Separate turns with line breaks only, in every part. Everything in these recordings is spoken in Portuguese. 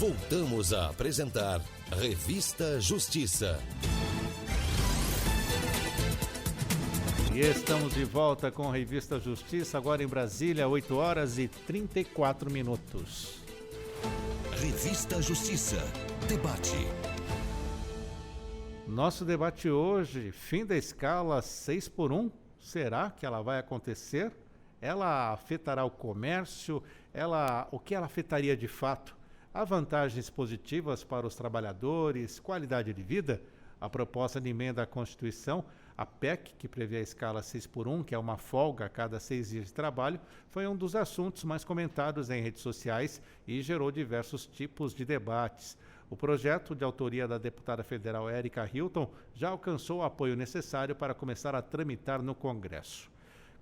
Voltamos a apresentar Revista Justiça.
E estamos de volta com a Revista Justiça, agora em Brasília, 8 horas e 34 minutos.
Revista Justiça. Debate. Nosso debate hoje, fim da escala 6x1. Será que ela vai acontecer? Ela afetará o comércio? O que ela afetaria de fato? Há vantagens positivas para os trabalhadores? Qualidade de vida? A proposta de emenda à Constituição, a PEC, que prevê a escala 6x1, que é uma folga a cada 6 dias de trabalho, foi um dos assuntos mais comentados em redes sociais e gerou diversos tipos de debates. O projeto, de autoria da deputada federal Érica Hilton, já alcançou o apoio necessário para começar a tramitar no Congresso.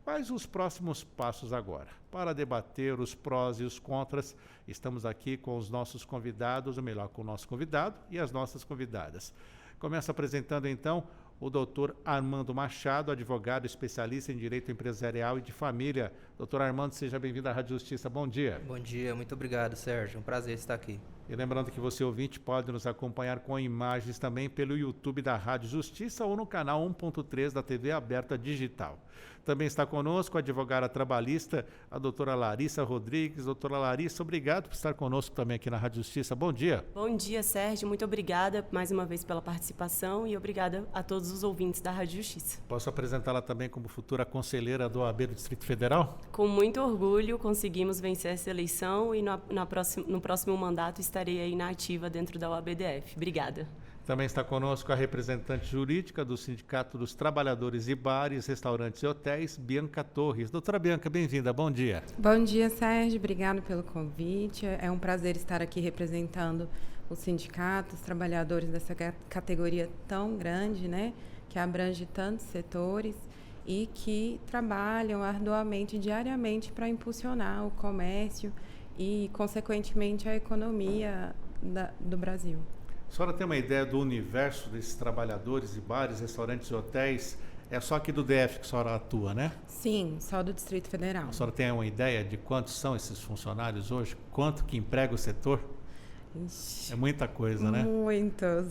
Quais os próximos passos agora? Para debater os prós e os contras, estamos aqui com os nossos convidados, ou melhor, com o nosso convidado e as nossas convidadas. Começo apresentando, então, o doutor Armando Machado, advogado especialista em Direito Empresarial e de Família. Doutor Armando, seja bem-vindo à Rádio Justiça. Bom dia.
Bom dia, muito obrigado, Sérgio. Um prazer estar aqui.
E lembrando que você, ouvinte, pode nos acompanhar com imagens também pelo YouTube da Rádio Justiça ou no canal 1.3 da TV Aberta Digital. Também está conosco a advogada trabalhista, a doutora Larissa Rodrigues. Doutora Larissa, obrigado por estar conosco também aqui na Rádio Justiça. Bom dia.
Bom dia, Sérgio. Muito obrigada mais uma vez pela participação e obrigada a todos os ouvintes da Rádio Justiça.
Posso apresentá-la também como futura conselheira do OAB do Distrito Federal?
Com muito orgulho, conseguimos vencer essa eleição e no próximo mandato estarei aí na ativa dentro da OABDF. Obrigada.
Também está conosco a representante jurídica do Sindicato dos Trabalhadores de Bares, Restaurantes e Hotéis, Bianca Torres. Doutora Bianca, bem-vinda, bom dia.
Bom dia, Sérgio, obrigado pelo convite. É um prazer estar aqui representando o sindicato, os trabalhadores dessa categoria tão grande, né, que abrange tantos setores e que trabalham arduamente, diariamente, para impulsionar o comércio e, consequentemente, a economia do Brasil.
A senhora tem uma ideia do universo desses trabalhadores de bares, restaurantes e hotéis? É só aqui do DF que a senhora atua, né?
Sim, só do Distrito Federal.
A senhora tem uma ideia de quantos são esses funcionários hoje? Quanto que emprega o setor?
Ixi,
é muita coisa, né?
Muitos.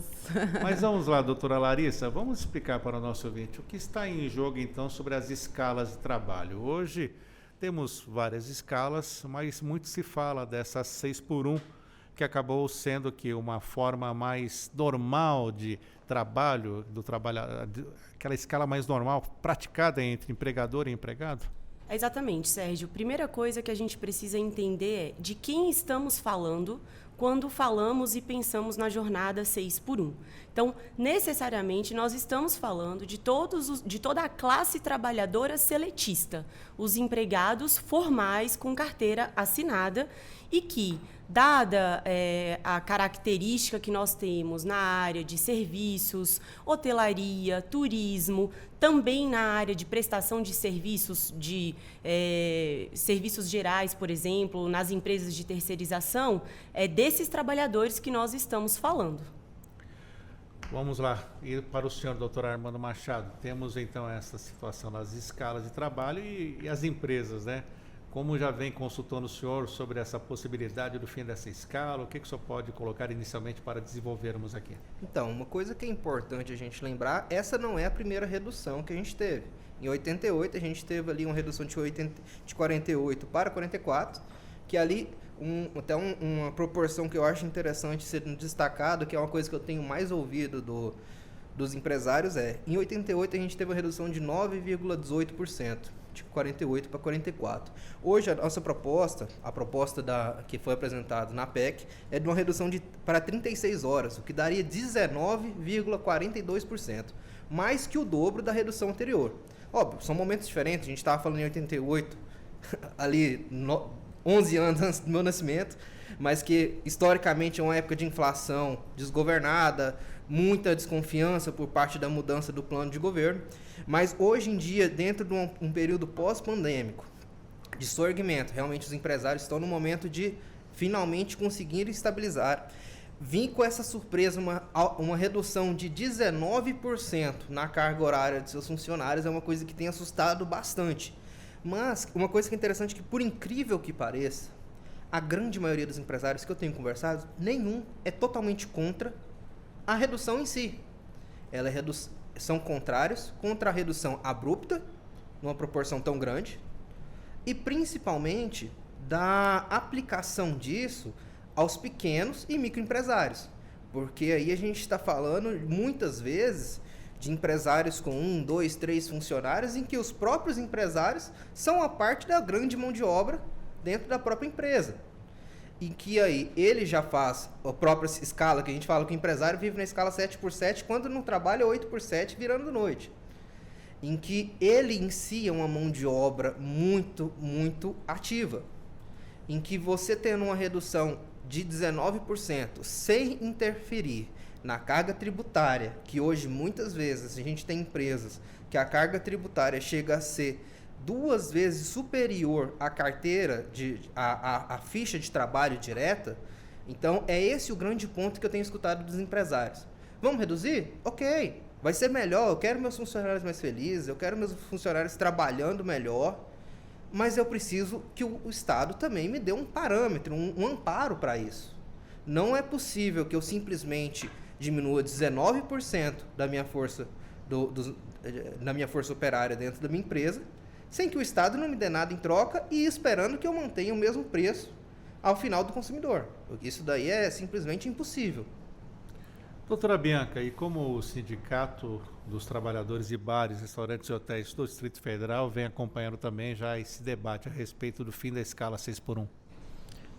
Mas vamos lá, doutora Larissa, vamos explicar para o nosso ouvinte o que está em jogo, então, sobre as escalas de trabalho. Hoje temos várias escalas, mas muito se fala dessa 6x1, que acabou sendo que uma forma mais normal de trabalho, aquela escala mais normal, praticada entre empregador e empregado?
Exatamente, Sérgio. Primeira coisa que a gente precisa entender é de quem estamos falando quando falamos e pensamos na jornada 6x1. Então, necessariamente, nós estamos falando de toda a classe trabalhadora seletista, os empregados formais com carteira assinada e que, dada a característica que nós temos na área de serviços, hotelaria, turismo, também na área de prestação de serviços, serviços gerais, por exemplo, nas empresas de terceirização, é desses trabalhadores que nós estamos falando.
Vamos lá, e para o senhor, doutor Armando Machado, temos então essa situação das escalas de trabalho e as empresas, né? Como já vem consultando o senhor sobre essa possibilidade do fim dessa escala, o que o senhor pode colocar inicialmente para desenvolvermos aqui?
Então, uma coisa que é importante a gente lembrar, essa não é a primeira redução que a gente teve. Em 88, a gente teve ali uma redução de 48 para 44, que ali, uma proporção que eu acho interessante ser destacado, que é uma coisa que eu tenho mais ouvido dos empresários, em 88 a gente teve uma redução de 9,18%. De 48 para 44. Hoje, a nossa proposta, que foi apresentada na PEC, é de uma redução para 36 horas, o que daria 19,42%, mais que o dobro da redução anterior. Óbvio, são momentos diferentes, a gente estava falando em 88, ali 11 anos antes do meu nascimento, mas que historicamente é uma época de inflação desgovernada, muita desconfiança por parte da mudança do plano de governo, mas hoje em dia, dentro de um período pós-pandêmico, de sorgimento, realmente os empresários estão no momento de finalmente conseguir estabilizar. Vim com essa surpresa, uma redução de 19% na carga horária de seus funcionários, é uma coisa que tem assustado bastante. Mas uma coisa que é interessante é que, por incrível que pareça, a grande maioria dos empresários que eu tenho conversado, nenhum é totalmente contra a redução em si. São contrários contra a redução abrupta, numa proporção tão grande, e principalmente da aplicação disso aos pequenos e microempresários. Porque aí a gente está falando, muitas vezes, de empresários com 1, 2, 3 funcionários, em que os próprios empresários são a parte da grande mão de obra dentro da própria empresa. Em que aí ele já faz a própria escala, que a gente fala que o empresário vive na escala 7x7, quando não trabalha 8x7, virando noite. Em que ele em si é uma mão de obra muito, muito ativa. Em que você tendo uma redução de 19% sem interferir na carga tributária, que hoje muitas vezes a gente tem empresas que a carga tributária chega a ser 2 vezes superior à carteira, à ficha de trabalho direta. Então é esse o grande ponto que eu tenho escutado dos empresários. Vamos reduzir? Ok, vai ser melhor, eu quero meus funcionários mais felizes, eu quero meus funcionários trabalhando melhor, mas eu preciso que o Estado também me dê um parâmetro, um amparo para isso. Não é possível que eu simplesmente diminua 19% da minha força, da minha força operária dentro da minha empresa, sem que o Estado não me dê nada em troca e esperando que eu mantenha o mesmo preço ao final do consumidor. Isso daí é simplesmente impossível.
Doutora Bianca, e como o Sindicato dos Trabalhadores de Bares, Restaurantes e Hotéis do Distrito Federal vem acompanhando também já esse debate a respeito do fim da escala 6x1?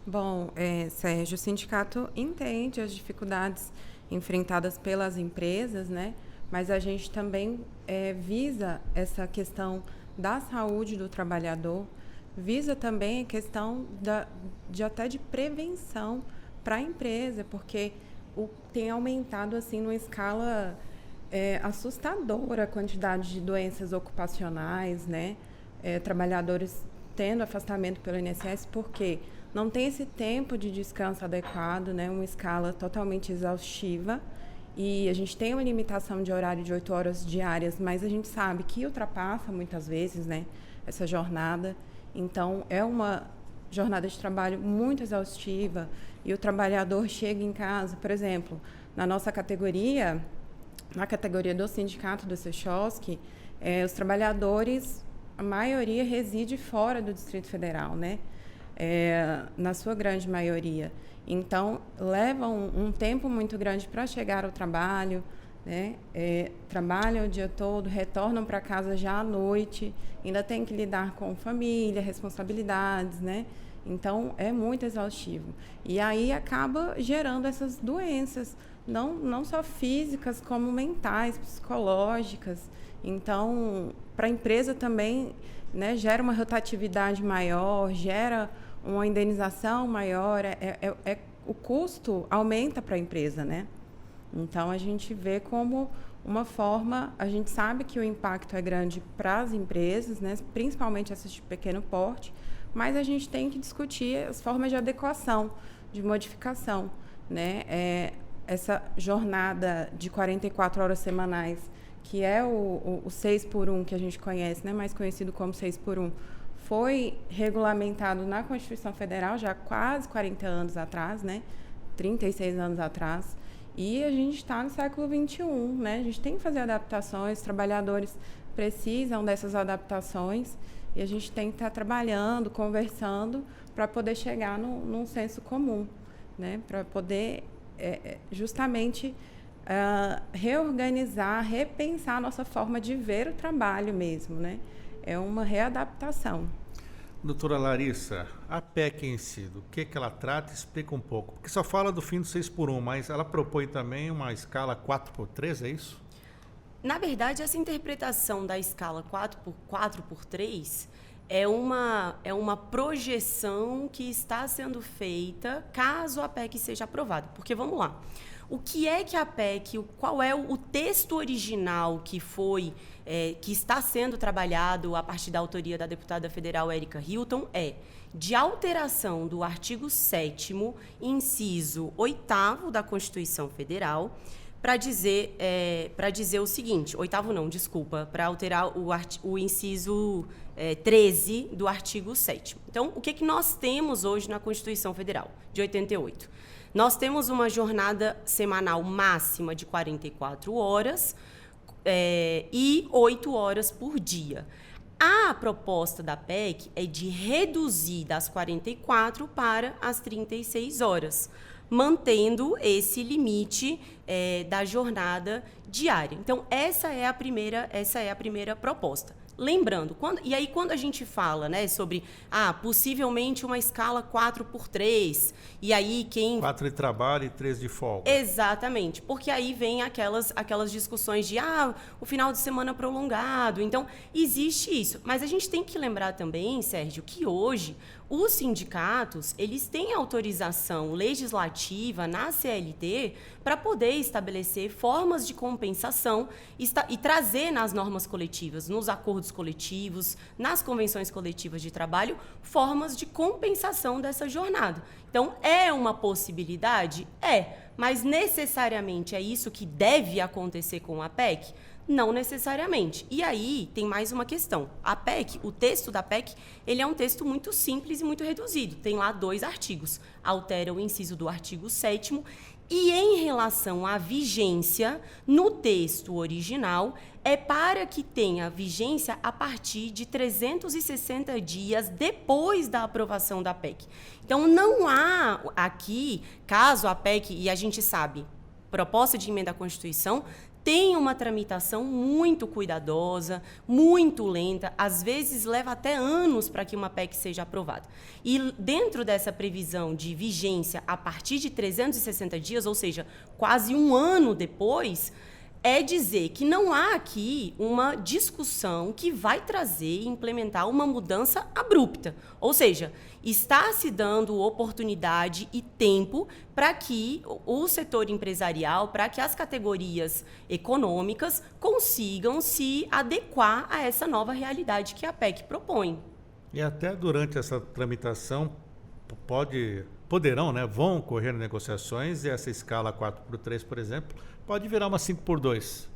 Bom, Sérgio, o sindicato entende as dificuldades enfrentadas pelas empresas, né? Mas a gente também visa essa questão da saúde do trabalhador, visa também a questão até de prevenção para a empresa, porque tem aumentado assim numa escala assustadora a quantidade de doenças ocupacionais, né? Trabalhadores tendo afastamento pelo INSS, porque não tem esse tempo de descanso adequado, né? Uma escala totalmente exaustiva. E a gente tem uma limitação de horário de 8 horas diárias, mas a gente sabe que ultrapassa muitas vezes, né, essa jornada. Então, é uma jornada de trabalho muito exaustiva e o trabalhador chega em casa, por exemplo, na nossa categoria, na categoria do sindicato do Sechosc, os trabalhadores, a maioria reside fora do Distrito Federal, né? Na sua grande maioria. Então, levam um tempo muito grande para chegar ao trabalho, né? Trabalham o dia todo, retornam para casa já à noite, ainda tem que lidar com família, responsabilidades, né? Então, é muito exaustivo. E aí acaba gerando essas doenças, não só físicas, como mentais, psicológicas. Então, para a empresa também, né, gera uma rotatividade maior, gera uma indenização maior, o custo aumenta para a empresa, né? Então, a gente vê como uma forma, a gente sabe que o impacto é grande para as empresas, né, principalmente essas de pequeno porte, mas a gente tem que discutir as formas de adequação, de modificação, né? Essa jornada de 44 horas semanais, que é o 6x1 que a gente conhece, né, mais conhecido como 6x1, foi regulamentado na Constituição Federal já há quase 40 anos atrás, né? 36 anos atrás. E a gente está no século XXI, né? A gente tem que fazer adaptações, os trabalhadores precisam dessas adaptações e a gente tem que estar trabalhando, conversando para poder chegar num senso comum, né? Para poder justamente reorganizar, repensar a nossa forma de ver o trabalho mesmo, né? É uma readaptação.
Doutora Larissa, a PEC em si, do que ela trata, explica um pouco. Porque só fala do fim do 6x1, mas ela propõe também uma escala 4x3, é isso?
Na verdade, essa interpretação da escala 4x3 é uma projeção que está sendo feita caso a PEC seja aprovada. Porque, vamos lá, o que é que a PEC, qual é o texto original que está sendo trabalhado a partir da autoria da deputada federal Érica Hilton de alteração do artigo 7º, inciso 8º da Constituição Federal, para dizer o seguinte, para alterar o inciso 13 do artigo 7º. Então, o que nós temos hoje na Constituição Federal, de 88? Nós temos uma jornada semanal máxima de 44 horas e 8 horas por dia. A proposta da PEC é de reduzir das 44 para as 36 horas, mantendo esse limite da jornada diária. Então, essa é a primeira proposta. Lembrando, quando a gente fala, né, sobre possivelmente uma escala 4x3, e aí
4 de trabalho e 3 de folga.
Exatamente, porque aí vem aquelas discussões de o final de semana prolongado. Então, existe isso. Mas a gente tem que lembrar também, Sérgio, que hoje os sindicatos, eles têm autorização legislativa na CLT para poder estabelecer formas de compensação e trazer nas normas coletivas, nos acordos coletivos, nas convenções coletivas de trabalho, formas de compensação dessa jornada. Então, é uma possibilidade? Mas necessariamente é isso que deve acontecer com a PEC? Não necessariamente. E aí tem mais uma questão. A PEC, o texto da PEC, ele é um texto muito simples e muito reduzido. Tem lá 2 artigos. Altera o inciso do artigo 7º. E em relação à vigência, no texto original, é para que tenha vigência a partir de 360 dias depois da aprovação da PEC. Então, não há aqui, caso a PEC, e a gente sabe, proposta de emenda à Constituição, tem uma tramitação muito cuidadosa, muito lenta, às vezes leva até anos para que uma PEC seja aprovada. E dentro dessa previsão de vigência a partir de 360 dias, ou seja, quase um ano depois, é dizer que não há aqui uma discussão que vai trazer e implementar uma mudança abrupta. Ou seja, está se dando oportunidade e tempo para que o setor empresarial, para que as categorias econômicas consigam se adequar a essa nova realidade que a PEC propõe.
E até durante essa tramitação poderão, né, vão ocorrer negociações e essa escala 4x3, por exemplo, pode virar uma 5x2.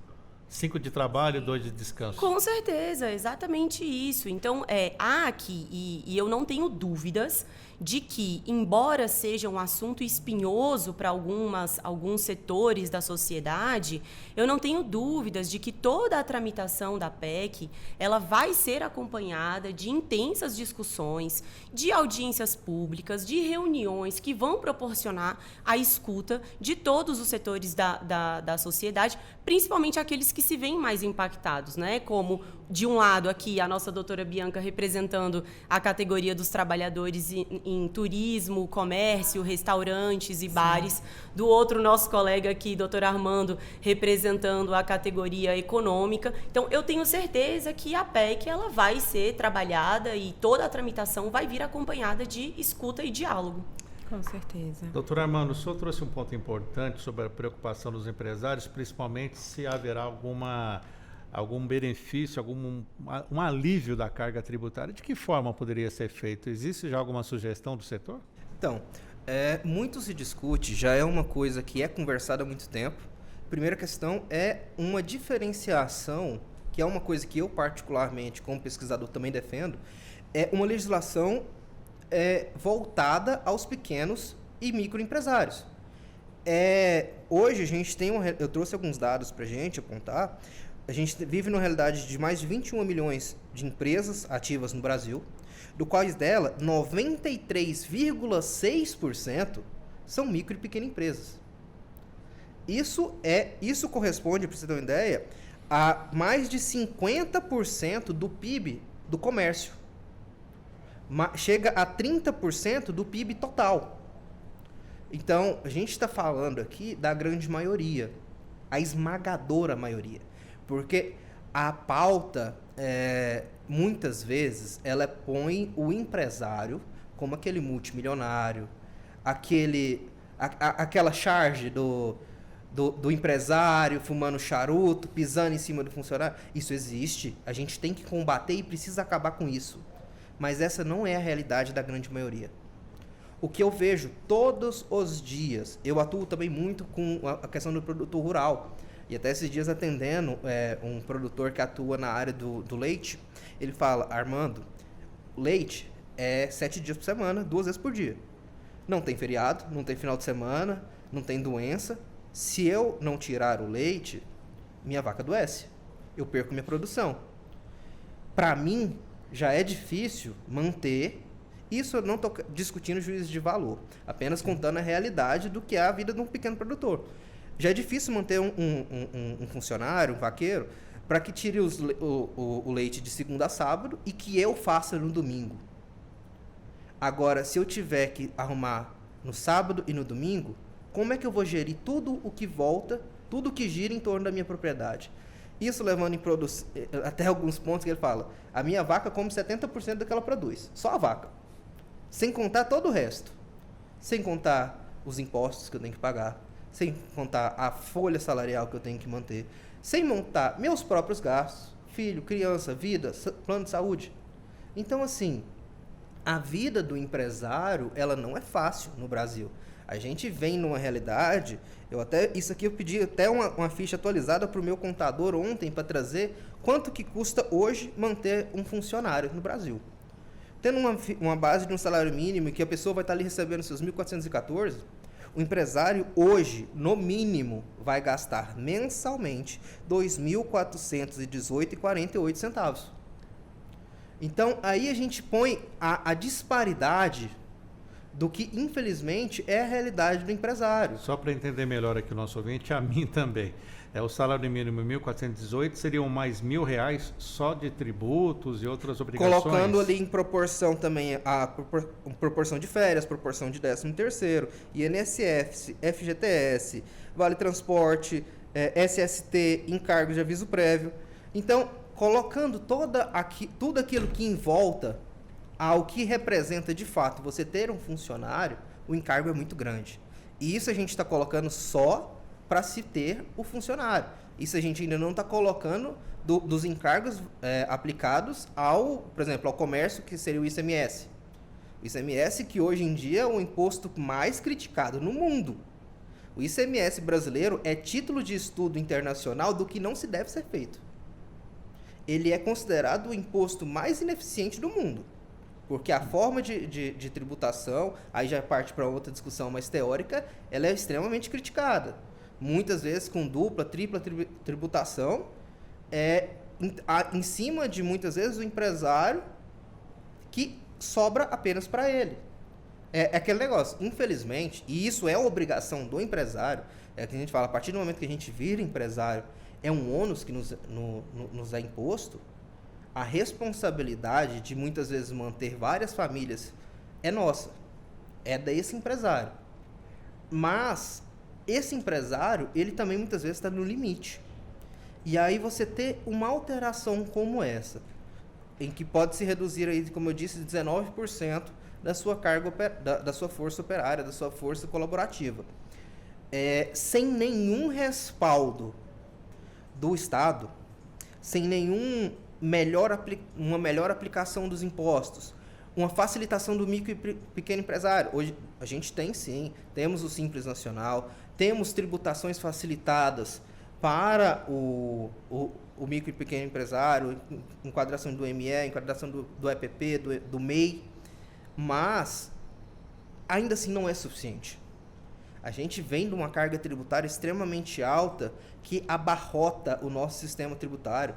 5 de trabalho e 2 de descanso.
Com certeza, exatamente isso. Então, há aqui, e eu não tenho dúvidas de que, embora seja um assunto espinhoso para alguns setores da sociedade, eu não tenho dúvidas de que toda a tramitação da PEC ela vai ser acompanhada de intensas discussões, de audiências públicas, de reuniões que vão proporcionar a escuta de todos os setores da sociedade, principalmente aqueles que se veem mais impactados, né? Como, de um lado, aqui, a nossa doutora Bianca representando a categoria dos trabalhadores em turismo, comércio, restaurantes e bares. Do outro, nosso colega aqui, doutor Armando, representando a categoria econômica. Então, eu tenho certeza que a PEC ela vai ser trabalhada e toda a tramitação vai vir acompanhada de escuta e diálogo.
Com certeza.
Doutor Armando, o senhor trouxe um ponto importante sobre a preocupação dos empresários, principalmente se haverá algum benefício, um alívio da carga tributária. De que forma poderia ser feito? Existe já alguma sugestão do setor?
Então, muito se discute, já é uma coisa que é conversada há muito tempo. Primeira questão é uma diferenciação, que é uma coisa que eu particularmente, como pesquisador, também defendo, é uma legislação voltada aos pequenos e microempresários. Hoje a gente tem eu trouxe alguns dados para a gente apontar. A gente vive numa realidade de mais de 21 milhões de empresas ativas no Brasil, do quais dela 93,6% são micro e pequenas empresas. Isso corresponde, para você ter uma ideia, a mais de 50% do PIB do comércio. Chega a 30% do PIB total. Então, a gente está falando aqui da grande maioria, a esmagadora maioria. Porque a pauta, muitas vezes, ela põe o empresário como aquele multimilionário, aquela charge do empresário fumando charuto, pisando em cima do funcionário. Isso existe, a gente tem que combater e precisa acabar com isso. Mas essa não é a realidade da grande maioria. O que eu vejo todos os dias, eu atuo também muito com a questão do produto rural. E até esses dias atendendo um produtor que atua na área do leite, ele fala, Armando, leite é 7 dias por semana, 2 vezes por dia. Não tem feriado, não tem final de semana, não tem doença. Se eu não tirar o leite, minha vaca adoece. Eu perco minha produção. Para mim, já é difícil manter. Isso eu não estou discutindo juízo de valor, apenas contando a realidade do que é a vida de um pequeno produtor. Já é difícil manter um funcionário, um vaqueiro, para que tire o leite de segunda a sábado e que eu faça no domingo. Agora, se eu tiver que arrumar no sábado e no domingo, como é que eu vou gerir tudo o que volta, tudo o que gira em torno da minha propriedade? Isso levando em até alguns pontos que ele fala, a minha vaca come 70% do que ela produz, só a vaca. Sem contar todo o resto. Sem contar os impostos que eu tenho que pagar, sem contar a folha salarial que eu tenho que manter, sem montar meus próprios gastos, filho, criança, vida, plano de saúde. Então, assim, a vida do empresário, ela não é fácil no Brasil. A gente vem numa realidade, isso aqui eu pedi até uma ficha atualizada para o meu contador ontem para trazer quanto que custa hoje manter um funcionário no Brasil. Tendo uma base de um salário mínimo que a pessoa vai estar ali recebendo seus 1.414, o empresário hoje, no mínimo, vai gastar mensalmente R$ 2.418,48. Então, aí a gente põe a disparidade do que, infelizmente, é a realidade do empresário.
Só para entender melhor aqui o nosso ouvinte, a mim também. O salário mínimo 1.418 seriam mais R$ só de tributos e outras obrigações?
Colocando ali em proporção também a proporção de férias, proporção de 13º, INSS, FGTS, Vale Transporte, SST, encargos de aviso prévio. Então, colocando tudo aquilo que em volta ao que representa de fato você ter um funcionário, o encargo é muito grande. E isso a gente está colocando só para se ter o funcionário. Isso a gente ainda não está colocando dos encargos aplicados por exemplo, ao comércio, que seria o ICMS. O ICMS que hoje em dia é o imposto mais criticado no mundo. O ICMS brasileiro é título de estudo internacional do que não se deve ser feito. Ele é considerado o imposto mais ineficiente do mundo. Porque a forma de tributação, aí já parte para outra discussão mais teórica, ela é extremamente criticada. Muitas vezes com dupla, tripla tributação, em cima de, muitas vezes, o empresário que sobra apenas para ele. É aquele negócio, infelizmente, e isso é obrigação do empresário, é que a gente fala, a partir do momento que a gente vira empresário, é um ônus que nos é imposto, a responsabilidade de muitas vezes manter várias famílias é nossa, é desse empresário. Mas esse empresário, ele também muitas vezes está no limite. E aí você ter uma alteração como essa, em que pode se reduzir aí, como eu disse, 19% da sua carga da sua força operária, da sua força colaborativa, sem nenhum respaldo do Estado, sem uma melhor aplicação dos impostos, uma facilitação do micro e pequeno empresário. Hoje a gente tem sim, temos o Simples Nacional, temos tributações facilitadas para o micro e pequeno empresário, enquadração do ME, enquadração do EPP, do MEI, mas ainda assim não é suficiente. A gente vem de uma carga tributária extremamente alta que abarrota o nosso sistema tributário.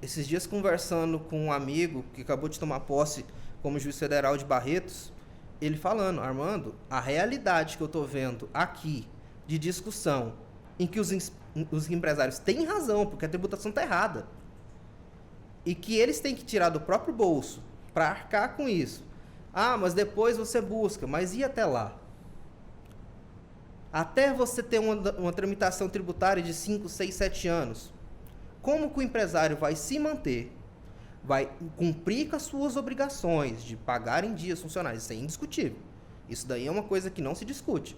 Esses dias, conversando com um amigo que acabou de tomar posse como juiz federal de Barretos, ele falando, Armando, a realidade que eu estou vendo aqui de discussão em que os empresários têm razão, porque a tributação está errada, e que eles têm que tirar do próprio bolso para arcar com isso. Ah, mas depois você busca, mas e até lá? Até você ter uma tramitação tributária de 5, 6, 7 anos, como que o empresário vai se manter, vai cumprir com as suas obrigações de pagar em dia os funcionários? Isso é indiscutível. Isso daí é uma coisa que não se discute.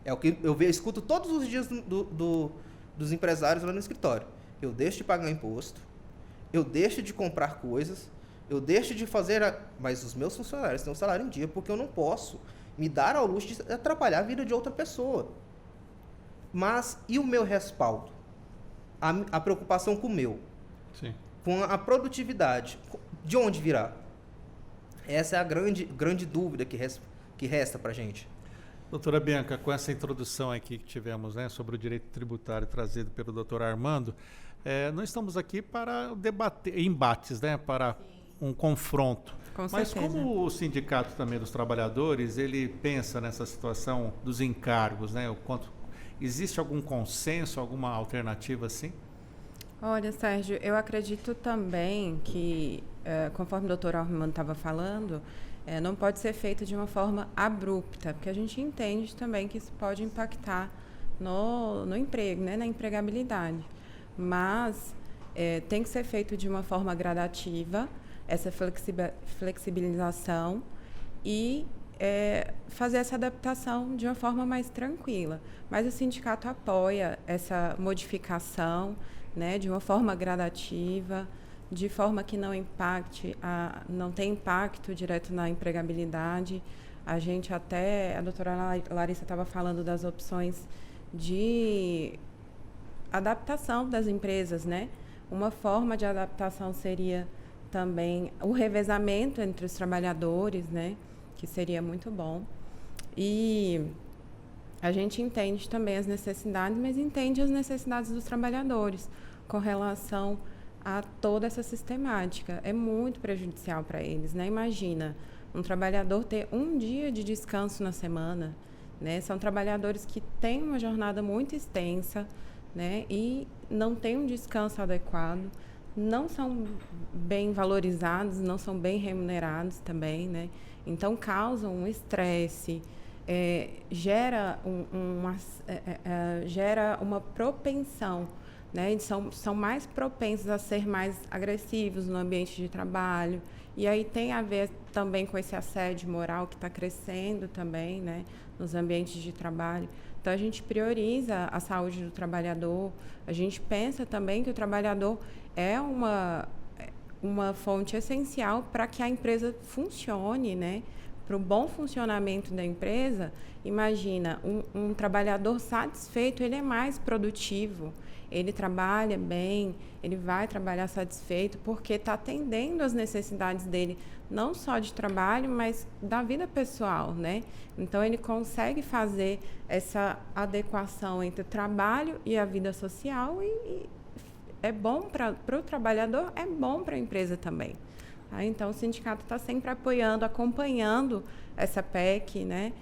É o que eu escuto todos os dias dos empresários lá no escritório. Eu deixo de pagar imposto, eu deixo de comprar coisas, eu deixo de fazer... Mas os meus funcionários têm um salário em dia porque eu não posso me dar ao luxo de atrapalhar a vida de outra pessoa. Mas e o meu respaldo? A preocupação com o meu,
Sim.
com a produtividade, de onde virá? Essa é a grande dúvida que resta para a gente.
Doutora Bianca, com essa introdução aqui que tivemos, né, sobre o direito tributário trazido pelo doutor Armando, nós estamos aqui para debater embates, né, para um confronto.
Com
Mas
certeza.
como o sindicato também dos trabalhadores, ele pensa nessa situação dos encargos, né, o quanto existe algum consenso, alguma alternativa assim?
Olha, Sérgio, eu acredito também que, conforme o doutor Armando estava falando, não pode ser feito de uma forma abrupta, porque a gente entende também que isso pode impactar no emprego, né, na empregabilidade. Mas tem que ser feito de uma forma gradativa, essa flexibilização e fazer essa adaptação de uma forma mais tranquila. Mas o sindicato apoia essa modificação, né, de uma forma gradativa, de forma que não tem impacto direto na empregabilidade. A doutora Larissa estava falando das opções de adaptação das empresas, né? Uma forma de adaptação seria também o revezamento entre os trabalhadores, né? Que seria muito bom. E a gente entende também as necessidades, mas entende as necessidades dos trabalhadores com relação a toda essa sistemática. É muito prejudicial para eles, né? Imagina, um trabalhador ter um dia de descanso na semana, né? São trabalhadores que têm uma jornada muito extensa, né? E não têm um descanso adequado, não são bem valorizados, não são bem remunerados também, né? Então, causam um estresse, gera uma propensão, né? Eles são mais propensos a ser mais agressivos no ambiente de trabalho. E aí tem a ver também com esse assédio moral que está crescendo também, né, nos ambientes de trabalho. Então, a gente prioriza a saúde do trabalhador. A gente pensa também que o trabalhador é uma fonte essencial para que a empresa funcione, né? Para o bom funcionamento da empresa. Imagina, um trabalhador satisfeito, ele é mais produtivo, ele trabalha bem, ele vai trabalhar satisfeito porque está atendendo às necessidades dele, não só de trabalho, mas da vida pessoal, né? Então, ele consegue fazer essa adequação entre o trabalho e a vida social e é bom para o trabalhador, é bom para a empresa também. Então, o sindicato está sempre apoiando, acompanhando essa PEC, né?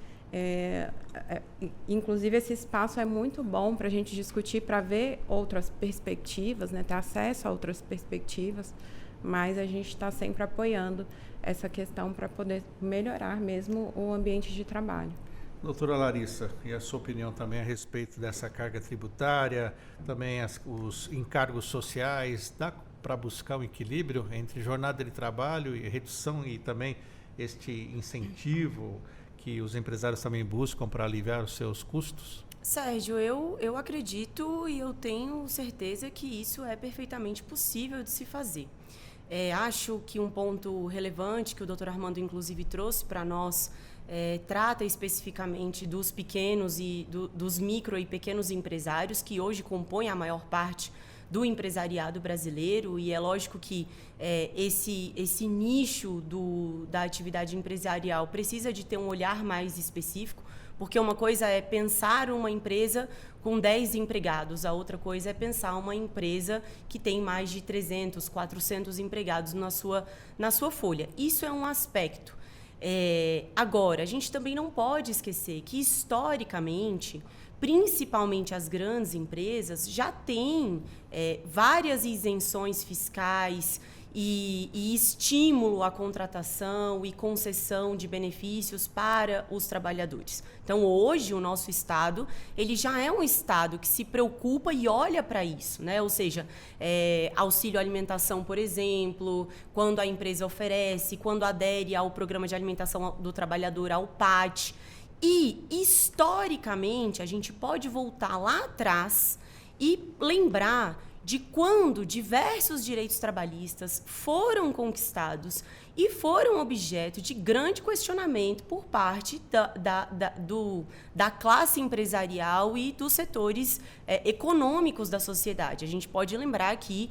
Inclusive, esse espaço é muito bom para a gente discutir, para ver outras perspectivas, né? Ter acesso a outras perspectivas, mas a gente está sempre apoiando essa questão para poder melhorar mesmo o ambiente de trabalho.
Doutora Larissa, e a sua opinião também a respeito dessa carga tributária, também os encargos sociais, dá para buscar um equilíbrio entre jornada de trabalho e redução e também este incentivo que os empresários também buscam para aliviar os seus custos?
Sérgio, eu acredito e eu tenho certeza que isso é perfeitamente possível de se fazer. Acho que um ponto relevante que o Dr. Armando, inclusive, trouxe para nós trata especificamente dos pequenos e dos micro e pequenos empresários que hoje compõem a maior parte do empresariado brasileiro, e é lógico que esse nicho da atividade empresarial precisa de ter um olhar mais específico, porque uma coisa é pensar uma empresa com 10 empregados, a outra coisa é pensar uma empresa que tem mais de 300, 400 empregados na sua folha. Isso é um aspecto. Agora, a gente também não pode esquecer que, historicamente, principalmente as grandes empresas, já têm várias isenções fiscais e estímulo à contratação e concessão de benefícios para os trabalhadores. Então, hoje, o nosso Estado, ele já é um Estado que se preocupa e olha para isso, né? Ou seja, auxílio alimentação, por exemplo, quando a empresa oferece, quando adere ao Programa de Alimentação do Trabalhador, ao PAT. E, historicamente, a gente pode voltar lá atrás e lembrar de quando diversos direitos trabalhistas foram conquistados e foram objeto de grande questionamento por parte da classe empresarial e dos setores econômicos da sociedade. A gente pode lembrar que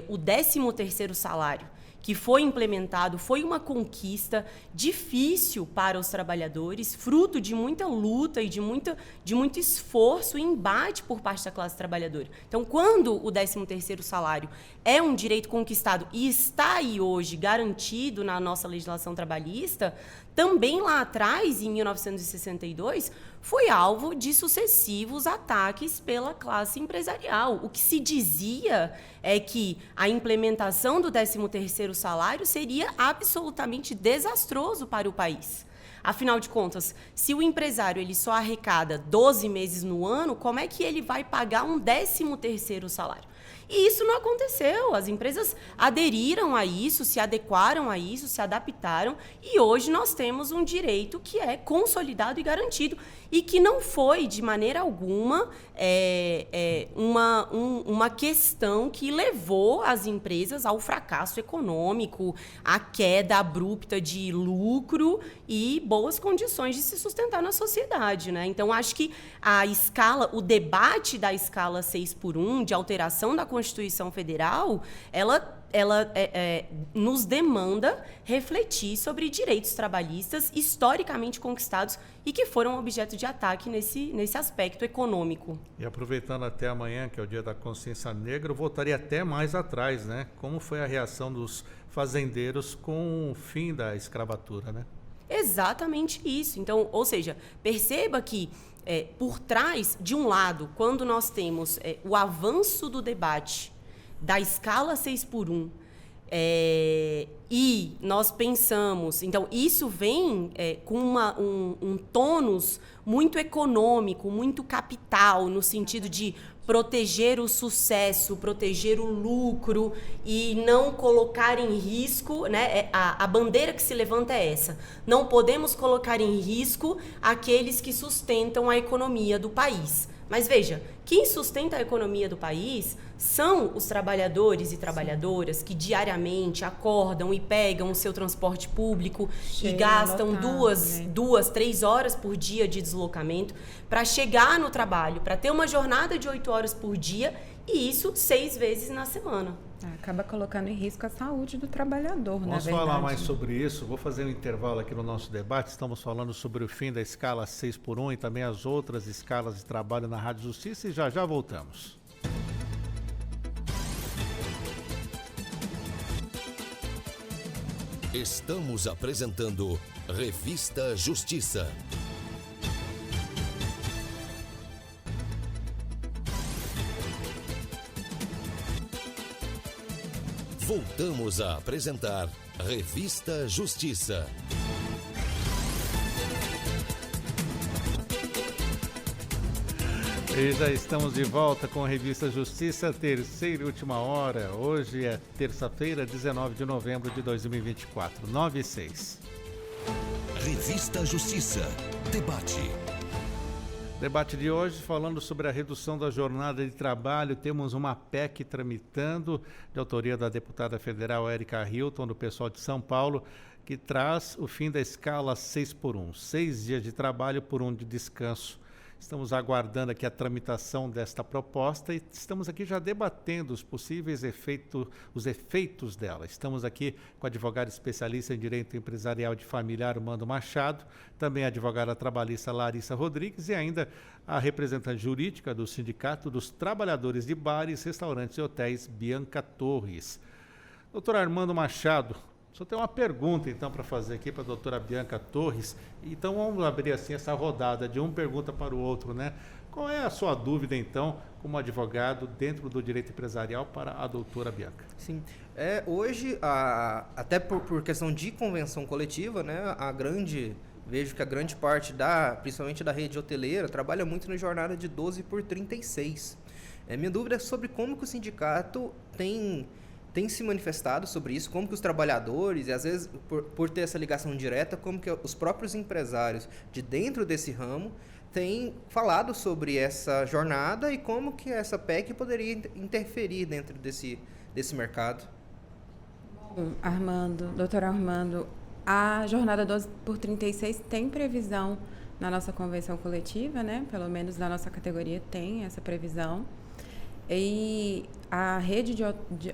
o 13º salário, que foi implementado, foi uma conquista difícil para os trabalhadores, fruto de muita luta e de muito esforço e embate por parte da classe trabalhadora. Então, quando o 13º salário é um direito conquistado e está aí hoje garantido na nossa legislação trabalhista, também lá atrás, em 1962, foi alvo de sucessivos ataques pela classe empresarial. O que se dizia é que a implementação do 13º salário seria absolutamente desastroso para o país. Afinal de contas, se o empresário ele só arrecada 12 meses no ano, como é que ele vai pagar um 13º salário? E isso não aconteceu. As empresas aderiram a isso, se adequaram a isso, se adaptaram, e hoje nós temos um direito que é consolidado e garantido e que não foi, de maneira alguma, uma questão que levou as empresas ao fracasso econômico, à queda abrupta de lucro e boas condições de se sustentar na sociedade, né? Então, acho que o debate da escala 6x1, de alteração da Constituição Federal, ela nos demanda refletir sobre direitos trabalhistas historicamente conquistados e que foram objeto de ataque nesse aspecto econômico.
E aproveitando até amanhã, que é o Dia da Consciência Negra, eu voltaria até mais atrás, né? Como foi a reação dos fazendeiros com o fim da escravatura, né?
Exatamente isso. Então, ou seja, perceba que por trás, de um lado, quando nós temos o avanço do debate da escala 6x1, e nós pensamos... Então, isso vem com um tônus muito econômico, muito capital, no sentido de proteger o sucesso, proteger o lucro e não colocar em risco, né? A bandeira que se levanta é essa. Não podemos colocar em risco aqueles que sustentam a economia do país. Mas veja, quem sustenta a economia do país são os trabalhadores e trabalhadoras que diariamente acordam e pegam o seu transporte público e gastam
lotado,
2, 3 horas por dia de deslocamento para chegar no trabalho, para ter uma jornada de 8 horas por dia, e isso 6 vezes na semana.
Acaba colocando em risco a saúde do trabalhador, na verdade.
Vamos falar mais sobre isso. Vou fazer um intervalo aqui no nosso debate. Estamos falando sobre o fim da escala 6x1 e também as outras escalas de trabalho na Rádio Justiça, e já voltamos.
Estamos apresentando Revista Justiça. Voltamos a apresentar Revista Justiça.
E já estamos de volta com a Revista Justiça, terceira e última hora. Hoje é terça-feira, 19 de novembro de 2024, 9h06.
Revista Justiça. Debate.
Debate de hoje falando sobre a redução da jornada de trabalho. Temos uma PEC tramitando, de autoria da deputada federal Érica Hilton, do pessoal de São Paulo, que traz o fim da escala 6x1, 6 dias de trabalho por 1 de descanso. Estamos aguardando aqui a tramitação desta proposta e estamos aqui já debatendo os possíveis efeitos dela. Estamos aqui com a advogada especialista em Direito Empresarial de Família, Armando Machado, também a advogada trabalhista Larissa Rodrigues e ainda a representante jurídica do Sindicato dos Trabalhadores de Bares, Restaurantes e Hotéis, Bianca Torres. Doutor Armando Machado, só tem uma pergunta, então, para fazer aqui para a doutora Bianca Torres. Então, vamos abrir assim essa rodada de um pergunta para o outro, né? Qual é a sua dúvida, então, como advogado dentro do direito empresarial para a doutora Bianca?
Sim. Hoje, até por questão de convenção coletiva, né, vejo que a grande parte, principalmente da rede hoteleira, trabalha muito na jornada de 12x36. Minha dúvida é sobre como que o sindicato tem se manifestado sobre isso, como que os trabalhadores, e às vezes por ter essa ligação direta, como que os próprios empresários de dentro desse ramo tem falado sobre essa jornada e como que essa PEC poderia interferir dentro desse mercado.
Bom, doutor Armando, a jornada 12x36 tem previsão na nossa convenção coletiva, né? Pelo menos na nossa categoria tem essa previsão. E a rede de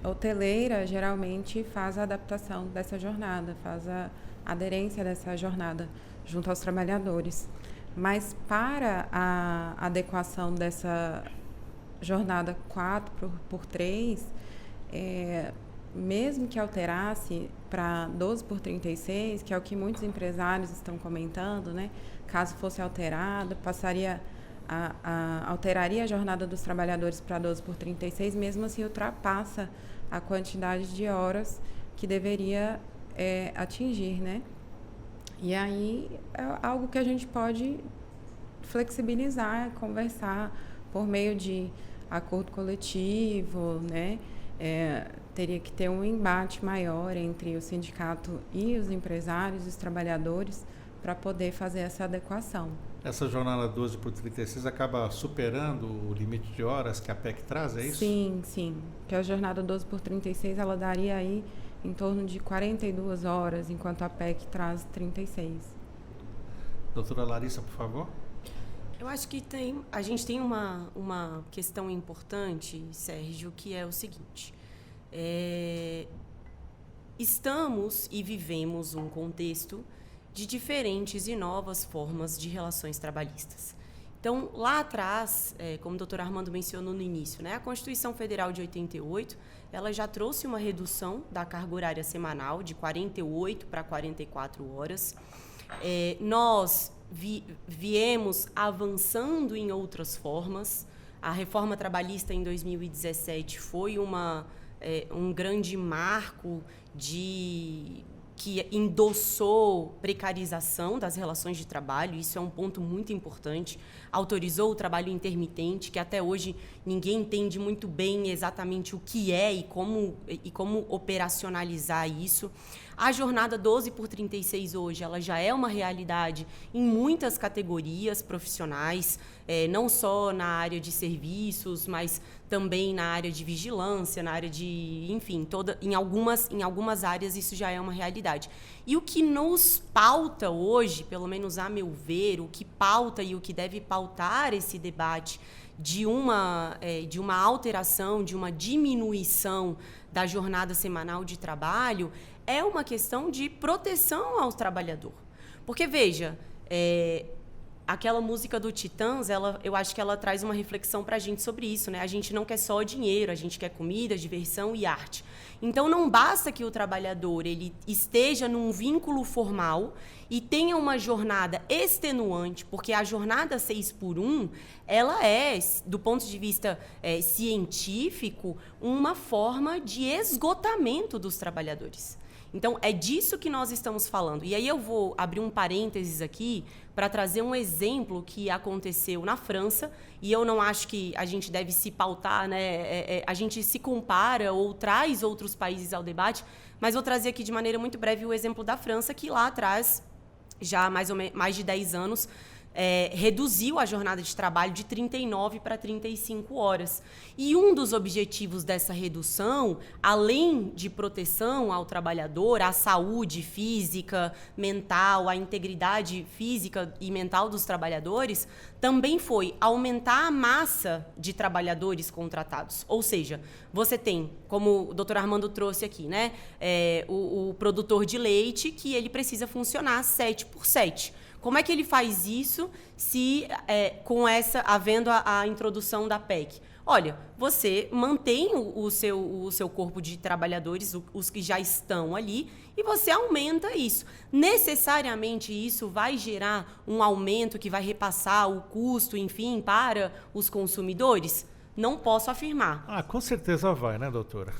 hoteleira geralmente faz a adaptação dessa jornada, faz a aderência dessa jornada junto aos trabalhadores. Mas para a adequação dessa jornada 4x3, mesmo que alterasse para 12x36, que é o que muitos empresários estão comentando, né? Caso fosse alterado, alteraria a jornada dos trabalhadores para 12x36, mesmo assim ultrapassa a quantidade de horas que deveria atingir, né? E aí é algo que a gente pode flexibilizar, conversar por meio de acordo coletivo, né? Teria que ter um embate maior entre o sindicato e os empresários, os trabalhadores, para poder fazer essa adequação.
Essa jornada 12x36 acaba superando o limite de horas que a PEC traz, é isso?
Sim, sim. Que a jornada 12x36, ela daria aí em torno de 42 horas, enquanto a PEC traz 36.
Doutora Larissa, por favor.
Eu acho que a gente tem uma questão importante, Sérgio, que é o seguinte. Estamos e vivemos um contexto de diferentes e novas formas de relações trabalhistas. Então, lá atrás, como o doutor Armando mencionou no início, né, a Constituição Federal de 88, ela já trouxe uma redução da carga horária semanal de 48 para 44 horas. Nós viemos avançando em outras formas. A reforma trabalhista em 2017 foi um grande marco que endossou precarização das relações de trabalho. Isso é um ponto muito importante. Autorizou o trabalho intermitente, que até hoje ninguém entende muito bem exatamente o que é e como operacionalizar isso. A jornada 12x36 hoje, ela já é uma realidade em muitas categorias profissionais, não só na área de serviços, mas também na área de vigilância, na área de, enfim, em algumas áreas isso já é uma realidade. E o que nos pauta hoje, pelo menos a meu ver, o que pauta e o que deve pautar esse debate de uma alteração, de uma diminuição da jornada semanal de trabalho, é uma questão de proteção ao trabalhador. Porque, veja, aquela música do Titãs, eu acho que ela traz uma reflexão para a gente sobre isso, né? A gente não quer só dinheiro, a gente quer comida, diversão e arte. Então, não basta que o trabalhador ele esteja num vínculo formal e tenha uma jornada extenuante, porque a jornada 6x1, ela é, do ponto de vista científico, uma forma de esgotamento dos trabalhadores. Então, é disso que nós estamos falando. E aí eu vou abrir um parênteses aqui para trazer um exemplo que aconteceu na França, e eu não acho que a gente deve se pautar, né? A gente se compara ou traz outros países ao debate, mas vou trazer aqui de maneira muito breve o exemplo da França, que lá atrás, já há mais de 10 anos, reduziu a jornada de trabalho de 39 para 35 horas. E um dos objetivos dessa redução, além de proteção ao trabalhador, à saúde física, mental, à integridade física e mental dos trabalhadores, também foi aumentar a massa de trabalhadores contratados. Ou seja, você tem, como o doutor Armando trouxe aqui, né, o produtor de leite, que ele precisa funcionar 7x7. Como é que ele faz isso se havendo a introdução da PEC? Olha, você mantém o seu corpo de trabalhadores, os que já estão ali, e você aumenta isso. Necessariamente isso vai gerar um aumento que vai repassar o custo, enfim, para os consumidores? Não posso afirmar.
Com certeza vai, né, doutora?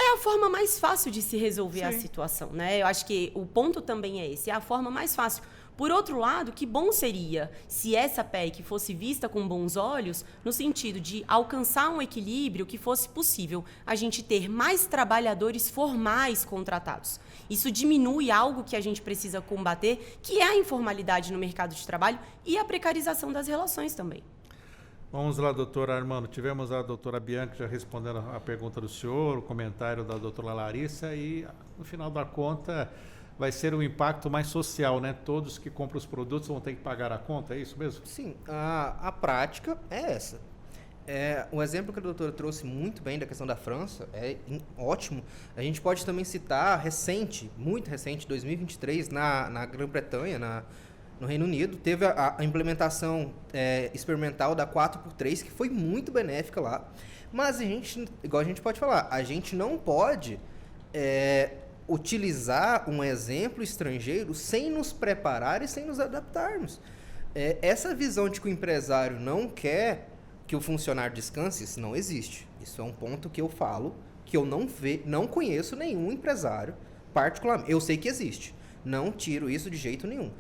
É a forma mais fácil de se resolver a situação, né? Eu acho que o ponto também é esse, é a forma mais fácil. Por outro lado, que bom seria se essa PEC fosse vista com bons olhos, no sentido de alcançar um equilíbrio que fosse possível a gente ter mais trabalhadores formais contratados. Isso diminui algo que a gente precisa combater, que é a informalidade no mercado de trabalho e a precarização das relações também.
Vamos lá, doutor Armando. Tivemos a doutora Bianca já respondendo a pergunta do senhor, o comentário da doutora Larissa e, no final da conta, vai ser um impacto mais social, né? Todos que compram os produtos vão ter que pagar a conta, é isso mesmo?
Sim, a prática é essa. O exemplo que a doutora trouxe muito bem da questão da França é ótimo. A gente pode também citar muito recente, 2023, na Grã-Bretanha, no Reino Unido, teve a implementação experimental da 4x3, que foi muito benéfica lá. Mas igual a gente pode falar, a gente não pode utilizar um exemplo estrangeiro sem nos preparar e sem nos adaptarmos. Essa visão de que o empresário não quer que o funcionário descanse, isso não existe. Isso é um ponto que eu falo, que eu não conheço nenhum empresário particularmente. Eu sei que existe, não tiro isso de jeito nenhum.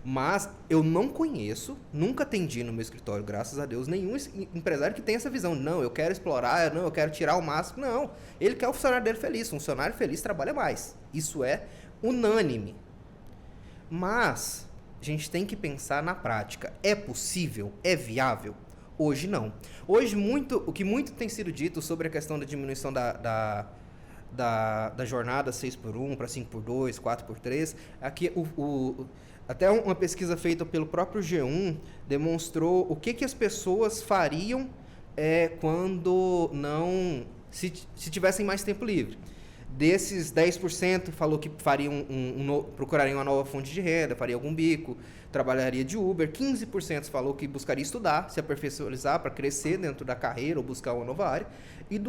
Mas eu não conheço, nunca atendi no meu escritório, graças a Deus, nenhum empresário que tenha essa visão. Não, eu quero explorar, não, eu quero tirar o máximo. Não, ele quer o funcionário dele feliz. O funcionário feliz trabalha mais. Isso é unânime. Mas a gente tem que pensar na prática. É possível? É viável? Hoje não. Hoje o que muito tem sido dito sobre a questão da diminuição da jornada 6x1 para 5x2, 4x3, aqui até uma pesquisa feita pelo próprio G1 demonstrou o que as pessoas fariam quando se tivessem mais tempo livre. Desses 10% falou que procurariam uma nova fonte de renda, faria algum bico, trabalharia de Uber. 15% falou que buscaria estudar, se aperfeiçoar para crescer dentro da carreira ou buscar uma nova área. E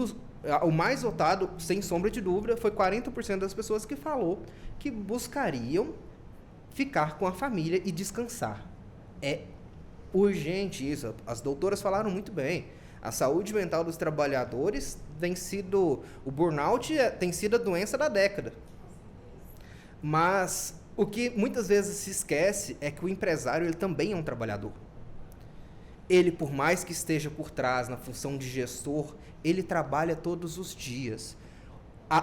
o mais votado, sem sombra de dúvida, foi 40% das pessoas que falou que buscariam ficar com a família e descansar. É urgente isso. As doutoras falaram muito bem. A saúde mental dos trabalhadores o burnout tem sido a doença da década. Mas o que muitas vezes se esquece é que o empresário ele também é um trabalhador. Ele, por mais que esteja por trás na função de gestor, ele trabalha todos os dias.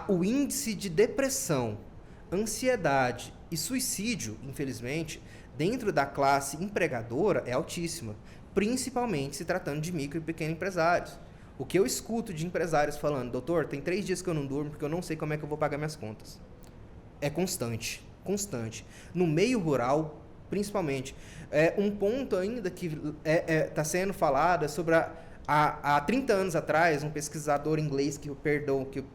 O índice de depressão, ansiedade e suicídio, infelizmente, dentro da classe empregadora é altíssima, principalmente se tratando de micro e pequenos empresários. O que eu escuto de empresários falando, doutor, tem 3 dias que eu não durmo porque eu não sei como é que eu vou pagar minhas contas. É constante. No meio rural, principalmente. Um ponto ainda que está sendo falado é sobre há 30 anos atrás, um pesquisador inglês,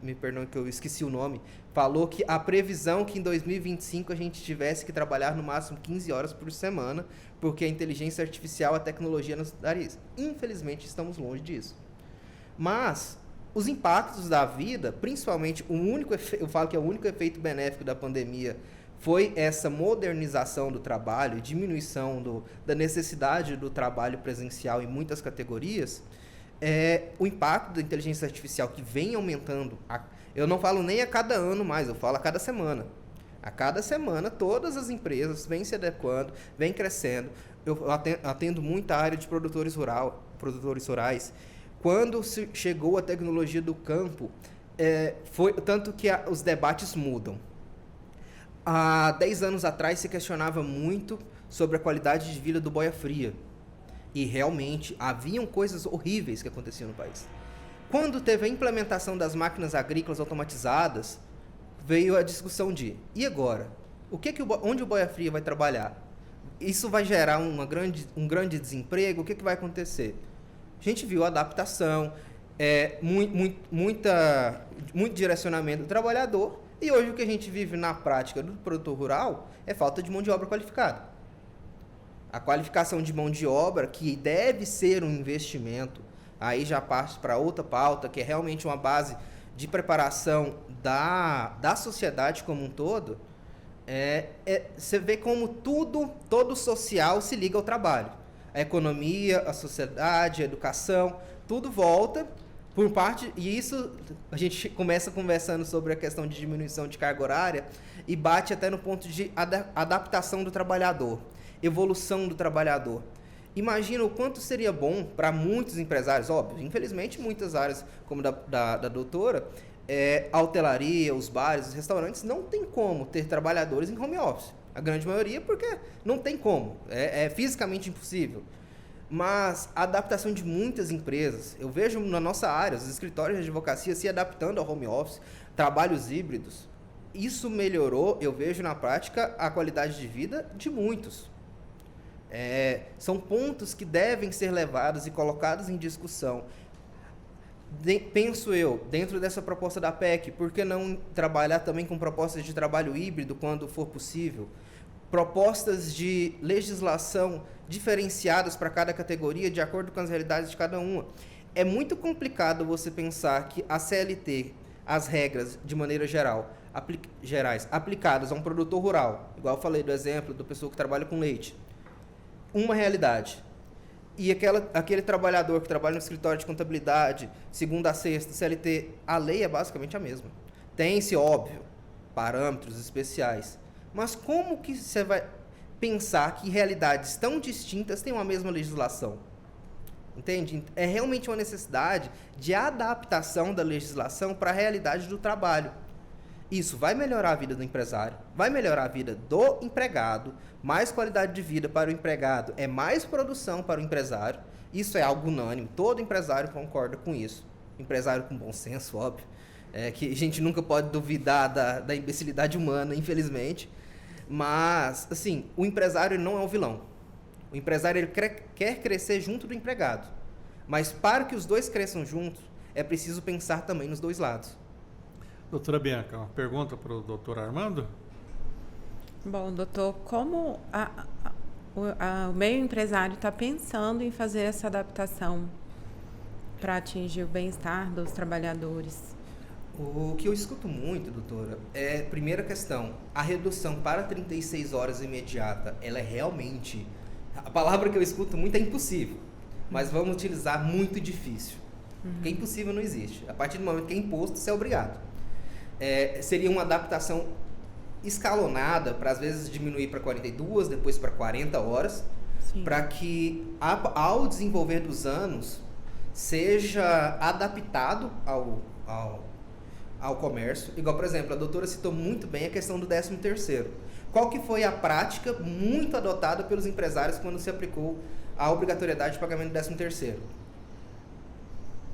me perdoe que eu esqueci o nome, falou que a previsão que em 2025 a gente tivesse que trabalhar no máximo 15 horas por semana, porque a inteligência artificial, a tecnologia nos daria isso. Infelizmente, estamos longe disso. Mas os impactos da vida, principalmente eu falo que é o único efeito benéfico da pandemia, foi essa modernização do trabalho, diminuição da necessidade do trabalho presencial em muitas categorias. O impacto da inteligência artificial que vem aumentando, eu não falo nem a cada ano mais, eu falo a cada semana. A cada semana, todas as empresas vêm se adequando, vêm crescendo. Eu atendo muita área de produtores rurais. Quando chegou a tecnologia do campo, foi tanto que os debates mudam. Há 10 anos atrás se questionava muito sobre a qualidade de vida do boia fria. E realmente haviam coisas horríveis que aconteciam no país. Quando teve a implementação das máquinas agrícolas automatizadas, veio a discussão e agora? Onde o boia fria vai trabalhar? Isso vai gerar um grande desemprego? O que vai acontecer? A gente viu a adaptação, muito direcionamento do trabalhador, e hoje o que a gente vive na prática do produtor rural é falta de mão de obra qualificada. A qualificação de mão de obra, que deve ser um investimento, aí já parte para outra pauta, que é realmente uma base de preparação da sociedade como um todo. Você vê como todo social se liga ao trabalho. A economia, a sociedade, a educação, tudo volta por parte, e isso a gente começa conversando sobre a questão de diminuição de carga horária e bate até no ponto de adaptação do trabalhador. evolução do trabalhador. Imagina o quanto seria bom para muitos empresários, óbvio, infelizmente muitas áreas, como da doutora, a hotelaria, os bares, os restaurantes, não tem como ter trabalhadores em home office. A grande maioria, porque não tem como, é fisicamente impossível. Mas a adaptação de muitas empresas, eu vejo na nossa área, os escritórios de advocacia se adaptando ao home office, trabalhos híbridos, isso melhorou, eu vejo na prática, a qualidade de vida de muitos. São pontos que devem ser levados e colocados em discussão. Penso eu, dentro dessa proposta da PEC, por que não trabalhar também com propostas de trabalho híbrido quando for possível? Propostas de legislação diferenciadas para cada categoria, de acordo com as realidades de cada uma. É muito complicado você pensar que a CLT, as regras, de maneira gerais, aplicadas a um produtor rural, igual eu falei do exemplo do pessoa que trabalha com leite, uma realidade. E aquele trabalhador que trabalha no escritório de contabilidade, segunda a sexta, CLT, a lei é basicamente a mesma. Tem-se, óbvio, parâmetros especiais. Mas como que você vai pensar que realidades tão distintas têm uma mesma legislação? Entende? É realmente uma necessidade de adaptação da legislação para a realidade do trabalho. Isso vai melhorar a vida do empresário, vai melhorar a vida do empregado, mais qualidade de vida para o empregado, é mais produção para o empresário. Isso é algo unânime, todo empresário concorda com isso. Empresário com bom senso, óbvio. Que a gente nunca pode duvidar da imbecilidade humana, infelizmente. Mas, assim, o empresário não é um vilão. O empresário ele quer crescer junto do empregado. Mas para que os dois cresçam juntos, é preciso pensar também nos dois lados.
Doutora Bianca, uma pergunta para o doutor Armando?
Bom, doutor, como o meio empresário está pensando em fazer essa adaptação para atingir o bem-estar dos trabalhadores?
O que eu escuto muito, doutora, primeira questão, a redução para 36 horas imediata, ela é realmente, a palavra que eu escuto muito é impossível, mas vamos utilizar muito difícil, porque impossível não existe. A partir do momento que é imposto, você é obrigado. Seria uma adaptação escalonada, para às vezes diminuir para 42, depois para 40 horas, para que ao desenvolver dos anos, seja adaptado ao comércio. Igual, por exemplo, a doutora citou muito bem a questão do 13º. Qual que foi a prática muito adotada pelos empresários quando se aplicou a obrigatoriedade de pagamento do 13º?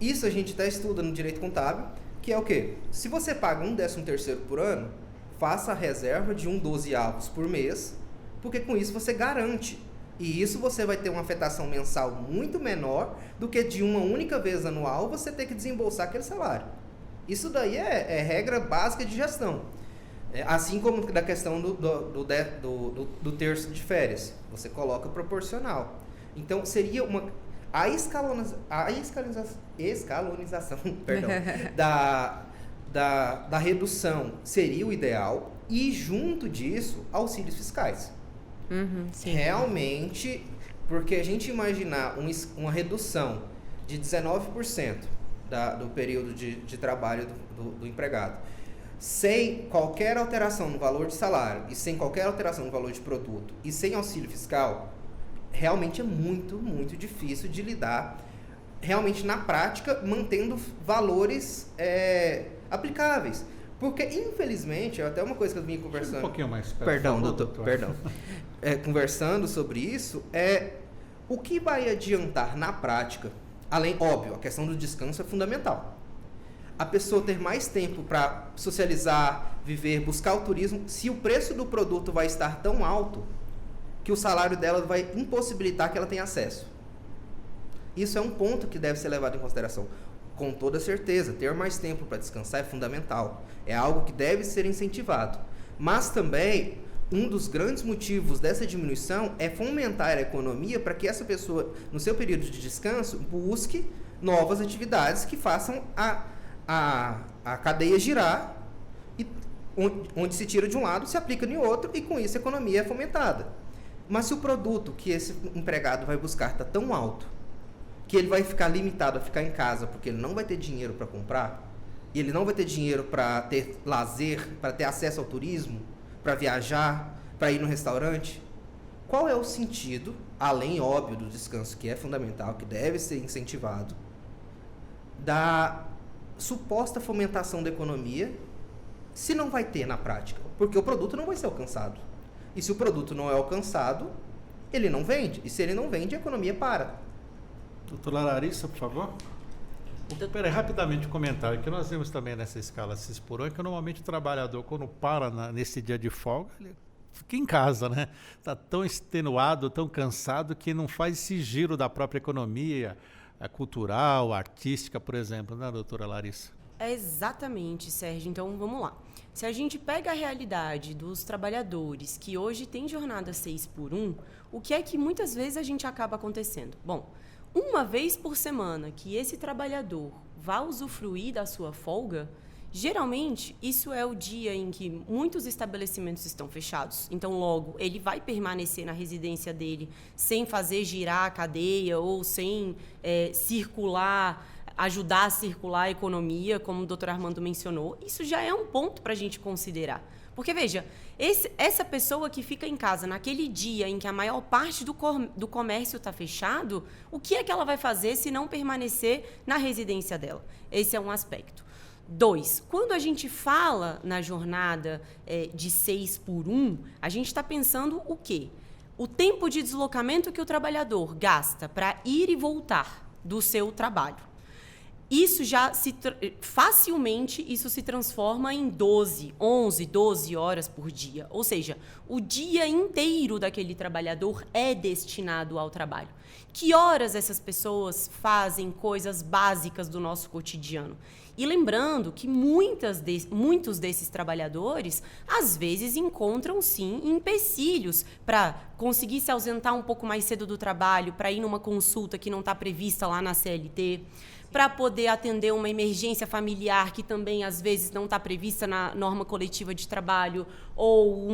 Isso a gente até estuda no direito contábil, que é o quê? Se você paga um 13º por ano, faça a reserva de 1/12 por mês, porque com isso você garante. E isso você vai ter uma afetação mensal muito menor do que de uma única vez anual você ter que desembolsar aquele salário. Isso daí é regra básica de gestão. Assim como da questão do terço de férias. Você coloca proporcional. Então, seria a escalonização perdão, da redução seria o ideal. E, junto disso, auxílios fiscais.
Sim.
Realmente, porque a gente imaginar uma redução de 19%, do período de trabalho do empregado, sem qualquer alteração no valor de salário e sem qualquer alteração no valor de produto e sem auxílio fiscal, realmente é muito, muito difícil de lidar, realmente na prática, mantendo valores aplicáveis. Porque, infelizmente, até uma coisa que eu vim conversando...
Um pouquinho mais perto.
Perdão, doutor. Perdão. Conversando sobre isso, o que vai adiantar na prática. Além, óbvio, a questão do descanso é fundamental. A pessoa ter mais tempo para socializar, viver, buscar o turismo, se o preço do produto vai estar tão alto que o salário dela vai impossibilitar que ela tenha acesso. Isso é um ponto que deve ser levado em consideração. Com toda certeza, ter mais tempo para descansar é fundamental. É algo que deve ser incentivado. Mas também, um dos grandes motivos dessa diminuição é fomentar a economia para que essa pessoa, no seu período de descanso, busque novas atividades que façam a cadeia girar, e onde se tira de um lado, se aplica em outro, e com isso a economia é fomentada. Mas se o produto que esse empregado vai buscar está tão alto, que ele vai ficar limitado a ficar em casa porque ele não vai ter dinheiro para comprar, e ele não vai ter dinheiro para ter lazer, para ter acesso ao turismo, para viajar, para ir no restaurante, qual é o sentido, além, óbvio, do descanso, que é fundamental, que deve ser incentivado, da suposta fomentação da economia, se não vai ter na prática? Porque o produto não vai ser alcançado. E se o produto não é alcançado, ele não vende. E se ele não vende, a economia para.
Doutora Larissa, por favor. Peraí, rapidamente um comentário, que nós vemos também nessa escala 6x1, que normalmente o trabalhador, quando para nesse dia de folga, ele fica em casa, né? Está tão extenuado, tão cansado, que não faz esse giro da própria economia, a cultural, a artística, por exemplo, né, doutora Larissa?
É exatamente, Sérgio. Então, vamos lá. Se a gente pega a realidade dos trabalhadores que hoje têm jornada 6x1, o que é que muitas vezes a gente acaba acontecendo? Bom, uma vez por semana que esse trabalhador vá usufruir da sua folga, geralmente isso é o dia em que muitos estabelecimentos estão fechados. Então, logo, ele vai permanecer na residência dele sem fazer girar a cadeia ou sem circular, ajudar a circular a economia, como o doutor Armando mencionou. Isso já é um ponto para a gente considerar. Porque, veja, essa pessoa que fica em casa naquele dia em que a maior parte do comércio está fechado, o que é que ela vai fazer se não permanecer na residência dela? Esse é um aspecto. 2, quando a gente fala na jornada de 6x1, a gente está pensando o quê? O tempo de deslocamento que o trabalhador gasta para ir e voltar do seu trabalho. Isso já facilmente isso se transforma em 11, 12 horas por dia. Ou seja, o dia inteiro daquele trabalhador é destinado ao trabalho. Que horas essas pessoas fazem coisas básicas do nosso cotidiano? E lembrando que muitos desses trabalhadores, às vezes, encontram, sim, empecilhos para conseguir se ausentar um pouco mais cedo do trabalho, para ir numa consulta que não está prevista lá na CLT, para poder atender uma emergência familiar que também, às vezes, não está prevista na norma coletiva de trabalho, ou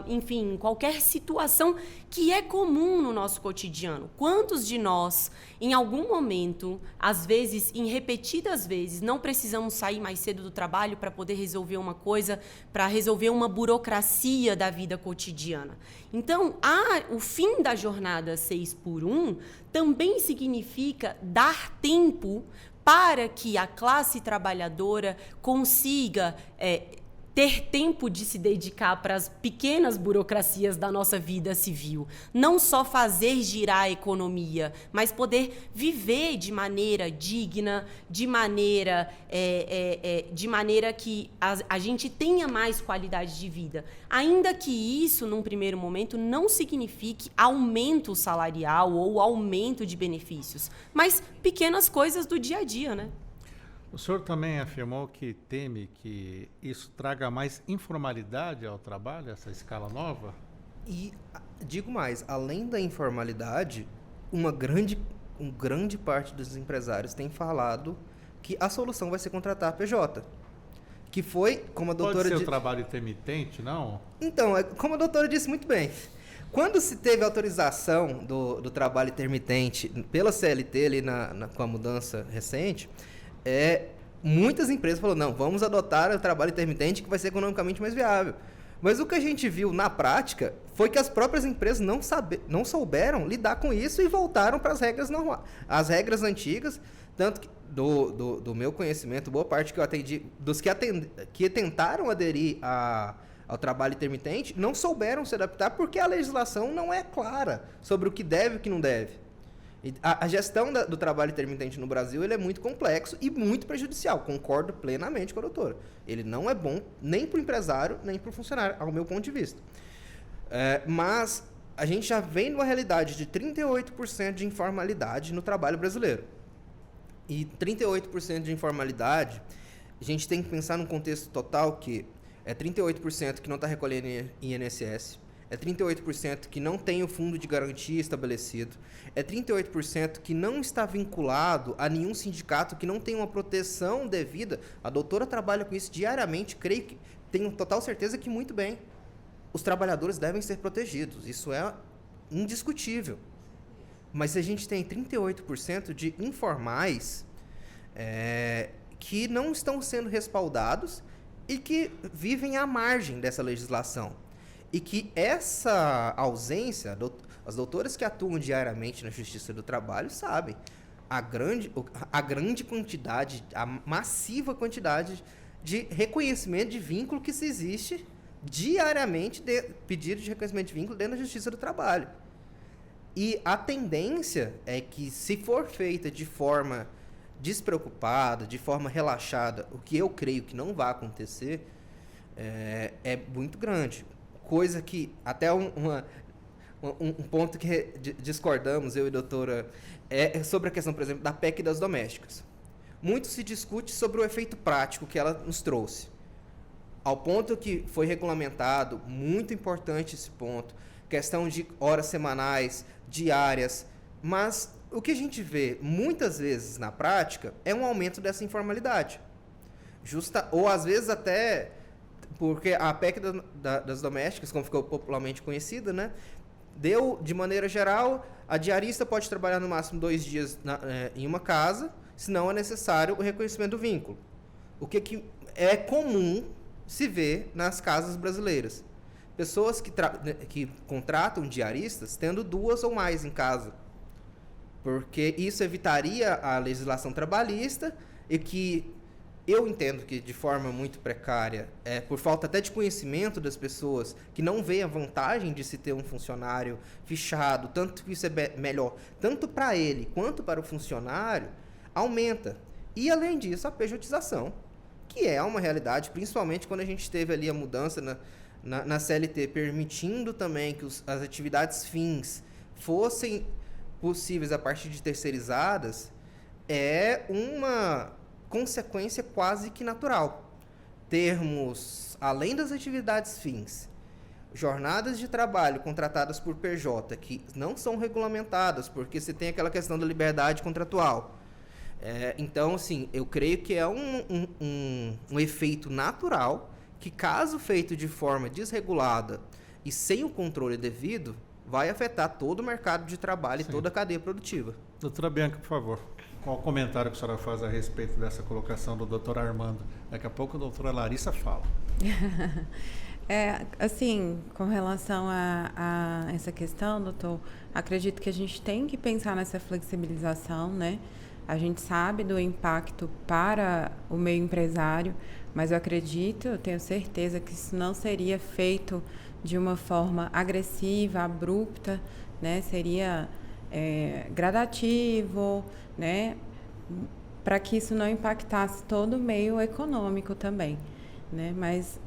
enfim, qualquer situação que é comum no nosso cotidiano. Quantos de nós, em algum momento, às vezes, em repetidas vezes, não precisamos sair mais cedo do trabalho para poder resolver uma coisa, para resolver uma burocracia da vida cotidiana? Então, o fim da jornada 6x1 também significa dar tempo para que a classe trabalhadora consiga ter tempo de se dedicar para as pequenas burocracias da nossa vida civil. Não só fazer girar a economia, mas poder viver de maneira digna, de maneira que a gente tenha mais qualidade de vida. Ainda que isso, num primeiro momento, não signifique aumento salarial ou aumento de benefícios, mas pequenas coisas do dia a dia, né?
O senhor também afirmou que teme que isso traga mais informalidade ao trabalho, essa escala nova?
E digo mais, além da informalidade, uma grande parte dos empresários tem falado que a solução vai ser contratar a PJ. Que foi, como a doutora...
Pode ser o trabalho intermitente, não?
Então, como a doutora disse muito bem, quando se teve autorização do trabalho intermitente pela CLT ali com a mudança recente, muitas empresas falaram, não, vamos adotar o trabalho intermitente que vai ser economicamente mais viável. Mas o que a gente viu na prática foi que as próprias empresas não souberam lidar com isso e voltaram para as regras normais, as regras antigas, tanto que do meu conhecimento, boa parte que eu atendi, dos que tentaram aderir ao trabalho intermitente, não souberam se adaptar porque a legislação não é clara sobre o que deve e o que não deve. A gestão do trabalho intermitente no Brasil ele é muito complexo e muito prejudicial. Concordo plenamente com a doutora. Ele não é bom nem para o empresário, nem para o funcionário, ao meu ponto de vista. Mas a gente já vem numa realidade de 38% de informalidade no trabalho brasileiro. E 38% de informalidade, a gente tem que pensar num contexto total que é 38% que não está recolhendo INSS, é 38% que não tem o fundo de garantia estabelecido, é 38% que não está vinculado a nenhum sindicato, que não tem uma proteção devida. A doutora trabalha com isso diariamente, creio que tenho total certeza que muito bem. Os trabalhadores devem ser protegidos, isso é indiscutível. Mas se a gente tem 38% de informais que não estão sendo respaldados e que vivem à margem dessa legislação. e que essa ausência, as doutoras que atuam diariamente na Justiça do Trabalho sabem a grande quantidade, a massiva quantidade de reconhecimento de vínculo que se existe diariamente, pedido de reconhecimento de vínculo dentro da Justiça do Trabalho. E a tendência é que, se for feita de forma despreocupada, de forma relaxada, o que eu creio que não vai acontecer, é muito grande. Coisa que, até um ponto que discordamos, eu e a doutora, é sobre a questão, por exemplo, da PEC das domésticas. Muito se discute sobre o efeito prático que ela nos trouxe. Ao ponto que foi regulamentado, muito importante esse ponto, questão de horas semanais, diárias, mas o que a gente vê muitas vezes na prática é um aumento dessa informalidade. Ou às vezes até, porque a PEC das domésticas, como ficou popularmente conhecida, né, deu, de maneira geral, a diarista pode trabalhar no máximo 2 dias em uma casa, se não é necessário o reconhecimento do vínculo. O que é comum se ver nas casas brasileiras. Pessoas que contratam diaristas tendo 2 ou mais em casa. Porque isso evitaria a legislação trabalhista e que eu entendo que de forma muito precária, por falta até de conhecimento das pessoas, que não veem a vantagem de se ter um funcionário fichado, tanto que isso é melhor, tanto para ele quanto para o funcionário, aumenta. E além disso, a pejotização, que é uma realidade, principalmente quando a gente teve ali a mudança na CLT, permitindo também que as atividades fins fossem possíveis a partir de terceirizadas, é uma consequência quase que natural. Termos, além das atividades fins, jornadas de trabalho contratadas por PJ, que não são regulamentadas, porque você tem aquela questão da liberdade contratual. Então, assim, eu creio que é um efeito natural que, caso feito de forma desregulada e sem o controle devido, vai afetar todo o mercado de trabalho. Sim. E toda a cadeia produtiva.
Doutora Bianca, por favor, qual o comentário que a senhora faz a respeito dessa colocação do doutor Armando? Daqui a pouco a doutora Larissa fala.
Assim, com relação a essa questão, doutor, acredito que a gente tem que pensar nessa flexibilização, né? A gente sabe do impacto para o meio empresário, mas eu tenho certeza que isso não seria feito de uma forma agressiva, abrupta, né? Seria gradativo, né? Para que isso não impactasse todo o meio econômico também, né? Mas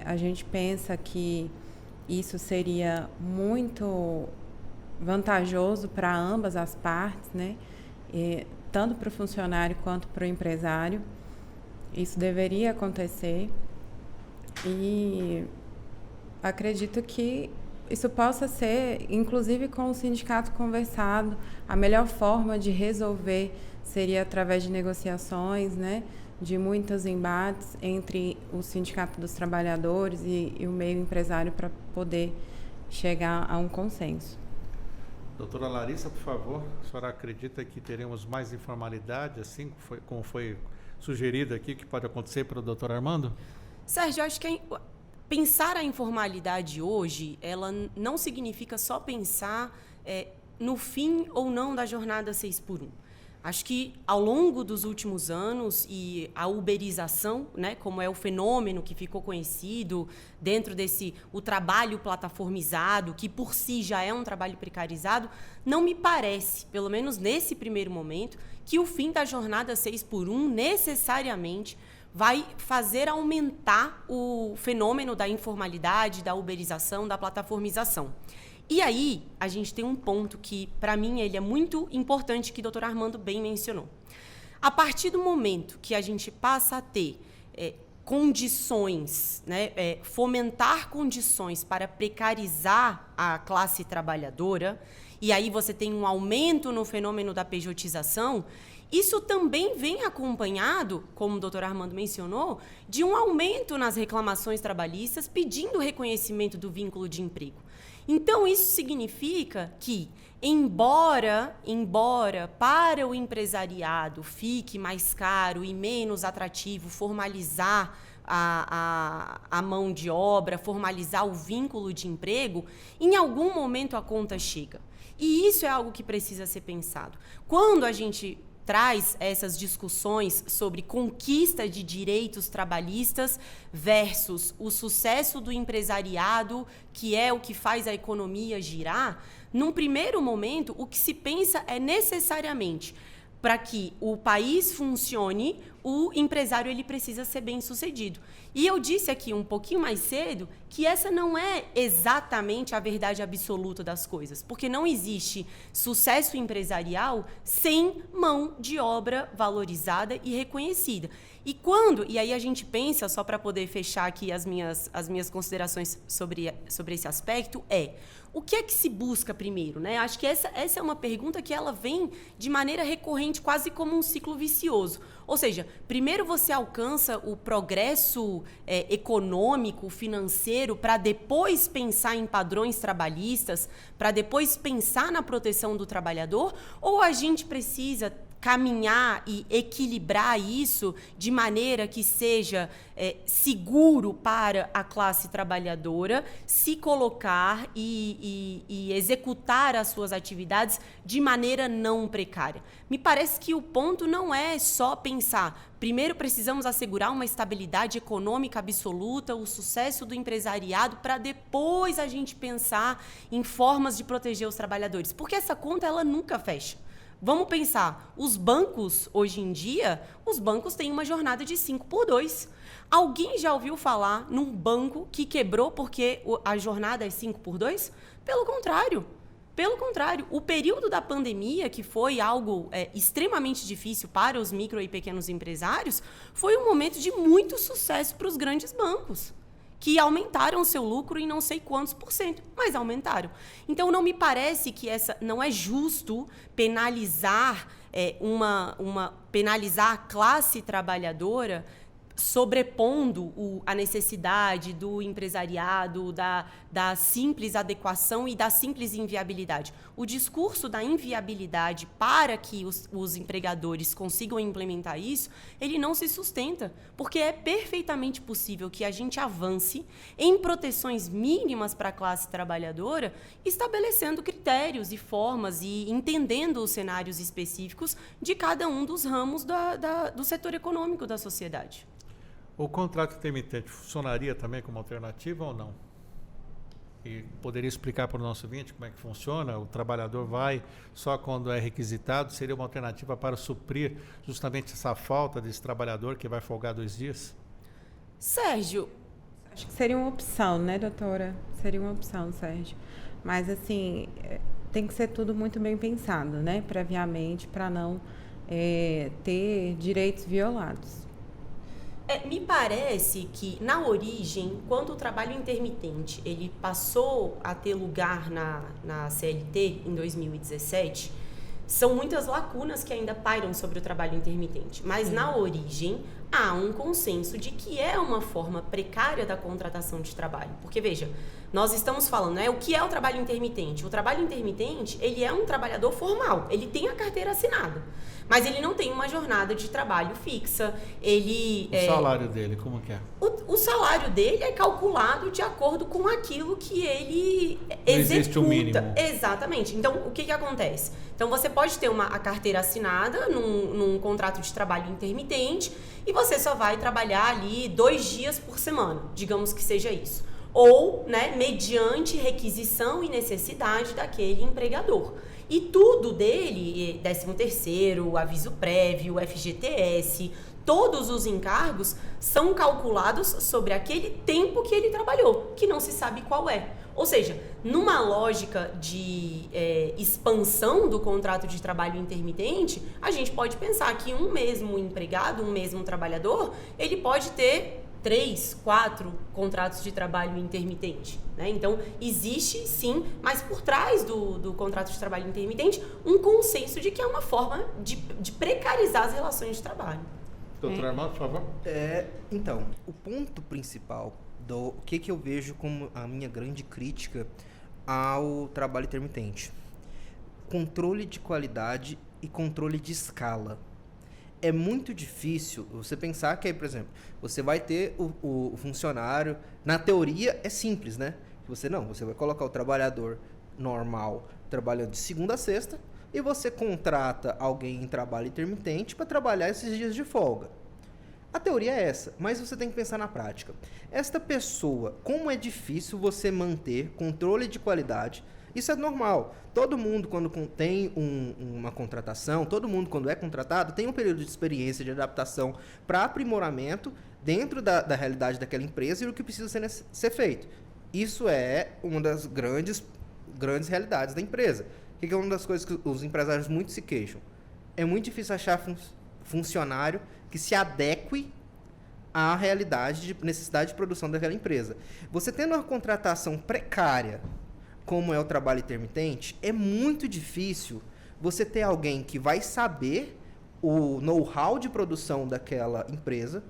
a gente pensa que isso seria muito vantajoso para ambas as partes, né? Tanto para o funcionário quanto para o empresário. Isso deveria acontecer e acredito que isso possa ser, inclusive com o sindicato conversado, a melhor forma de resolver seria através de negociações, né, de muitos embates entre o Sindicato dos Trabalhadores e o meio empresário para poder chegar a um consenso.
Doutora Larissa, por favor, a senhora acredita que teremos mais informalidade, assim como foi sugerido aqui, que pode acontecer para o doutor Armando?
Sérgio, eu acho que pensar a informalidade hoje, ela não significa só pensar no fim ou não da jornada 6x1. Acho que ao longo dos últimos anos e a uberização, né, como é o fenômeno que ficou conhecido dentro o trabalho plataformizado, que por si já é um trabalho precarizado, não me parece, pelo menos nesse primeiro momento, que o fim da jornada 6x1 necessariamente vai fazer aumentar o fenômeno da informalidade, da uberização, da plataformização. E aí, a gente tem um ponto que, para mim, ele é muito importante, que o doutor Armando bem mencionou. A partir do momento que a gente passa a ter condições, né, fomentar condições para precarizar a classe trabalhadora, e aí você tem um aumento no fenômeno da pejotização, isso também vem acompanhado, como o doutor Armando mencionou, de um aumento nas reclamações trabalhistas pedindo reconhecimento do vínculo de emprego. Então, isso significa que, embora para o empresariado fique mais caro e menos atrativo formalizar a mão de obra, formalizar o vínculo de emprego, em algum momento a conta chega. E isso é algo que precisa ser pensado. Quando a gente traz essas discussões sobre conquista de direitos trabalhistas versus o sucesso do empresariado, que é o que faz a economia girar, num primeiro momento, o que se pensa é necessariamente para que o país funcione, o empresário ele precisa ser bem-sucedido. E eu disse aqui um pouquinho mais cedo que essa não é exatamente a verdade absoluta das coisas, porque não existe sucesso empresarial sem mão de obra valorizada e reconhecida. E aí a gente pensa, só para poder fechar aqui as minhas considerações sobre esse aspecto, o que é que se busca primeiro, né? Acho que essa é uma pergunta que ela vem de maneira recorrente, quase como um ciclo vicioso. Ou seja, primeiro você alcança o progresso econômico, financeiro, para depois pensar em padrões trabalhistas, para depois pensar na proteção do trabalhador, ou a gente precisa caminhar e equilibrar isso de maneira que seja seguro para a classe trabalhadora se colocar e executar as suas atividades de maneira não precária. Me parece que o ponto não é só pensar, primeiro precisamos assegurar uma estabilidade econômica absoluta, o sucesso do empresariado, para depois a gente pensar em formas de proteger os trabalhadores, porque essa conta ela nunca fecha. Vamos pensar, os bancos, hoje em dia, os bancos têm uma jornada de 5x2. Alguém já ouviu falar num banco que quebrou porque a jornada é 5x2? Pelo contrário. O período da pandemia, que foi algo extremamente difícil para os micro e pequenos empresários, foi um momento de muito sucesso para os grandes bancos, que aumentaram o seu lucro em não sei quantos %, mas aumentaram. Então, não me parece que não é justo penalizar penalizar a classe trabalhadora sobrepondo a necessidade do empresariado, da simples adequação e da simples inviabilidade. O discurso da inviabilidade para que os empregadores consigam implementar isso, ele não se sustenta, porque é perfeitamente possível que a gente avance em proteções mínimas para a classe trabalhadora, estabelecendo critérios e formas e entendendo os cenários específicos de cada um dos ramos do setor econômico da sociedade.
O contrato intermitente funcionaria também como alternativa ou não? E poderia explicar para o nosso ouvinte como é que funciona? O trabalhador vai só quando é requisitado? Seria uma alternativa para suprir justamente essa falta desse trabalhador que vai folgar 2 dias?
Sérgio.
Acho que seria uma opção, né, doutora? Seria uma opção, Sérgio. Mas, assim, tem que ser tudo muito bem pensado, né, previamente, para não ter direitos violados.
Me parece que, na origem, quando o trabalho intermitente ele passou a ter lugar na CLT em 2017, são muitas lacunas que ainda pairam sobre o trabalho intermitente. Mas, na origem, há um consenso de que é uma forma precária da contratação de trabalho. Porque, veja, nós estamos falando, o que é o trabalho intermitente? O trabalho intermitente, ele é um trabalhador formal, ele tem a carteira assinada. Mas ele não tem uma jornada de trabalho fixa.
O salário dele, como que é?
O salário dele é calculado de acordo com aquilo que ele executa.
Existe o mínimo.
Exatamente. Então, o que acontece? Então, você pode ter a carteira assinada num contrato de trabalho intermitente e você só vai trabalhar ali 2 dias por semana, digamos que seja isso. Ou, mediante requisição e necessidade daquele empregador. E tudo dele, 13º, aviso prévio, FGTS, todos os encargos são calculados sobre aquele tempo que ele trabalhou, que não se sabe qual é. Ou seja, numa lógica de expansão do contrato de trabalho intermitente, a gente pode pensar que um mesmo empregado, um mesmo trabalhador, ele pode ter 3, 4 contratos de trabalho intermitente, né? Então, existe sim, mas por trás do contrato de trabalho intermitente, um consenso de que é uma forma de precarizar as relações de trabalho.
Doutor Armando, por favor.
Então, o ponto principal do que eu vejo como a minha grande crítica ao trabalho intermitente: controle de qualidade e controle de escala. é muito difícil você pensar que, por exemplo, você vai ter o funcionário, na teoria é simples, né? Você vai colocar o trabalhador normal trabalhando de segunda a sexta e você contrata alguém em trabalho intermitente para trabalhar esses dias de folga. A teoria é essa, mas você tem que pensar na prática. Esta pessoa, como é difícil você manter controle de qualidade, isso é normal. Todo mundo, quando tem uma contratação, todo mundo, quando é contratado, tem um período de experiência, de adaptação para aprimoramento dentro da realidade daquela empresa e o que precisa ser feito. Isso é uma das grandes realidades da empresa. O que é uma das coisas que os empresários muito se queixam? É muito difícil achar funcionário que se adeque à realidade de necessidade de produção daquela empresa. Você tendo uma contratação precária, como é o trabalho intermitente, é muito difícil você ter alguém que vai saber o know-how de produção daquela empresa,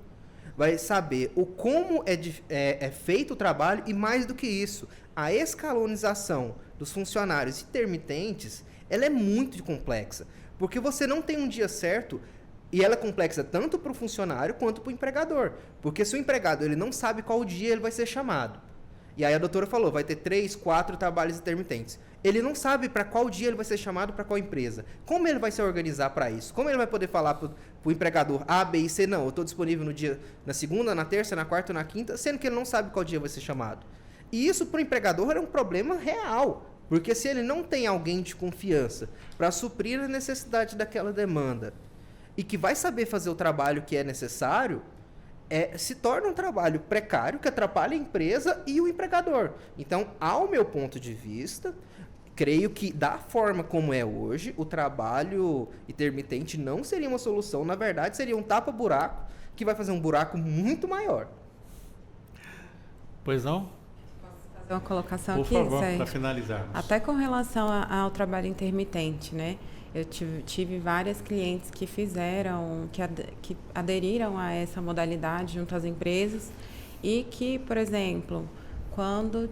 vai saber como é feito o trabalho e, mais do que isso, a escalonização dos funcionários intermitentes, ela é muito complexa, porque você não tem um dia certo e ela é complexa tanto para o funcionário quanto para o empregador, porque se o empregado ele não sabe qual dia ele vai ser chamado, e aí a doutora falou, vai ter 3, 4 trabalhos intermitentes. Ele não sabe para qual dia ele vai ser chamado para qual empresa. Como ele vai se organizar para isso? Como ele vai poder falar para o empregador A, B e C, não, eu estou disponível na segunda, na terça, na quarta ou na quinta, sendo que ele não sabe qual dia vai ser chamado. E isso para o empregador é um problema real, porque se ele não tem alguém de confiança para suprir a necessidade daquela demanda e que vai saber fazer o trabalho que é necessário, se torna um trabalho precário que atrapalha a empresa e o empregador. Então, ao meu ponto de vista, creio que da forma como é hoje, o trabalho intermitente não seria uma solução. Na verdade, seria um tapa-buraco que vai fazer um buraco muito maior.
Pois não?
Posso fazer uma colocação
aqui,
Sérgio?
Por favor, para finalizarmos.
Até com relação ao trabalho intermitente, né? Eu tive várias clientes que que aderiram a essa modalidade junto às empresas e que, por exemplo, quando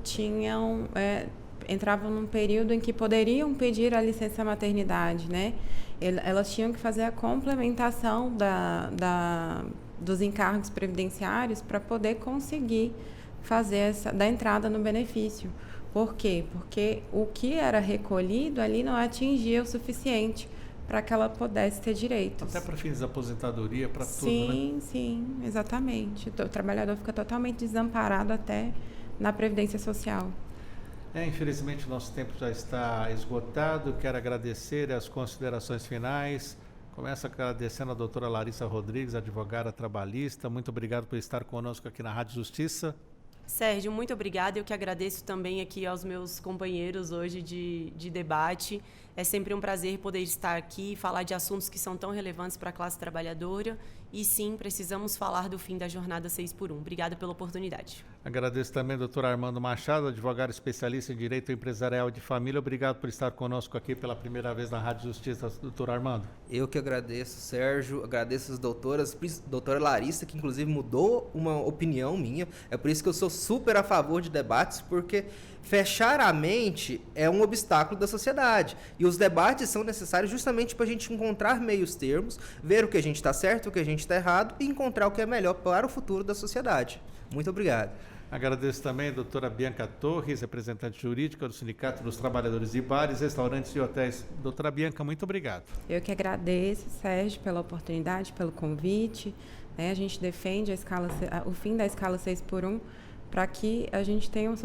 entravam num período em que poderiam pedir a licença maternidade, né? Elas tinham que fazer a complementação dos encargos previdenciários para poder conseguir fazer da entrada no benefício. Por quê? Porque o que era recolhido ali não atingia o suficiente para que ela pudesse ter direitos.
Até para fins de aposentadoria, para tudo,
né? Sim,
né?
Exatamente. O trabalhador fica totalmente desamparado até na Previdência Social.
Infelizmente, o nosso tempo já está esgotado. Quero agradecer as considerações finais. Começo agradecendo a doutora Larissa Rodrigues, advogada trabalhista. Muito obrigado por estar conosco aqui na Rádio Justiça.
Sérgio, muito obrigada. Eu que agradeço também aqui aos meus companheiros hoje de debate. É sempre um prazer poder estar aqui e falar de assuntos que são tão relevantes para a classe trabalhadora. E sim, precisamos falar do fim da jornada 6x1. Obrigada pela oportunidade.
Agradeço também ao doutor Armando Machado, advogado especialista em Direito Empresarial de Família. Obrigado por estar conosco aqui pela primeira vez na Rádio Justiça, doutor Armando.
Eu que agradeço, Sérgio. Agradeço as doutoras, doutora Larissa, que inclusive mudou uma opinião minha. É por isso que eu sou super a favor de debates, porque fechar a mente é um obstáculo da sociedade. E os debates são necessários justamente para a gente encontrar meios termos, ver o que a gente está certo, o que a gente está errado e encontrar o que é melhor para o futuro da sociedade. Muito obrigado.
Agradeço também a doutora Bianca Torres, representante jurídica do Sindicato dos Trabalhadores de Bares, Restaurantes e Hotéis. Doutora Bianca, muito obrigado.
Eu que agradeço, Sérgio, pela oportunidade, pelo convite. A gente defende o fim da escala 6x1 para que a gente tenha uma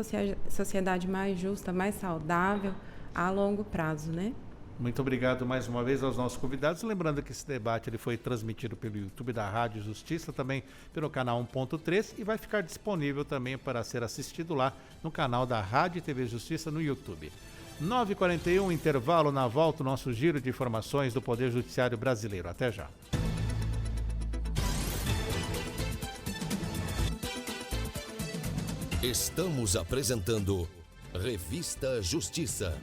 sociedade mais justa, mais saudável a longo prazo, né?
Muito obrigado mais uma vez aos nossos convidados. Lembrando que esse debate ele foi transmitido pelo YouTube da Rádio Justiça, também pelo canal 1.3 e vai ficar disponível também para ser assistido lá no canal da Rádio e TV Justiça no YouTube. 9h41, intervalo, na volta, o nosso giro de informações do Poder Judiciário Brasileiro. Até já.
Estamos apresentando Revista Justiça.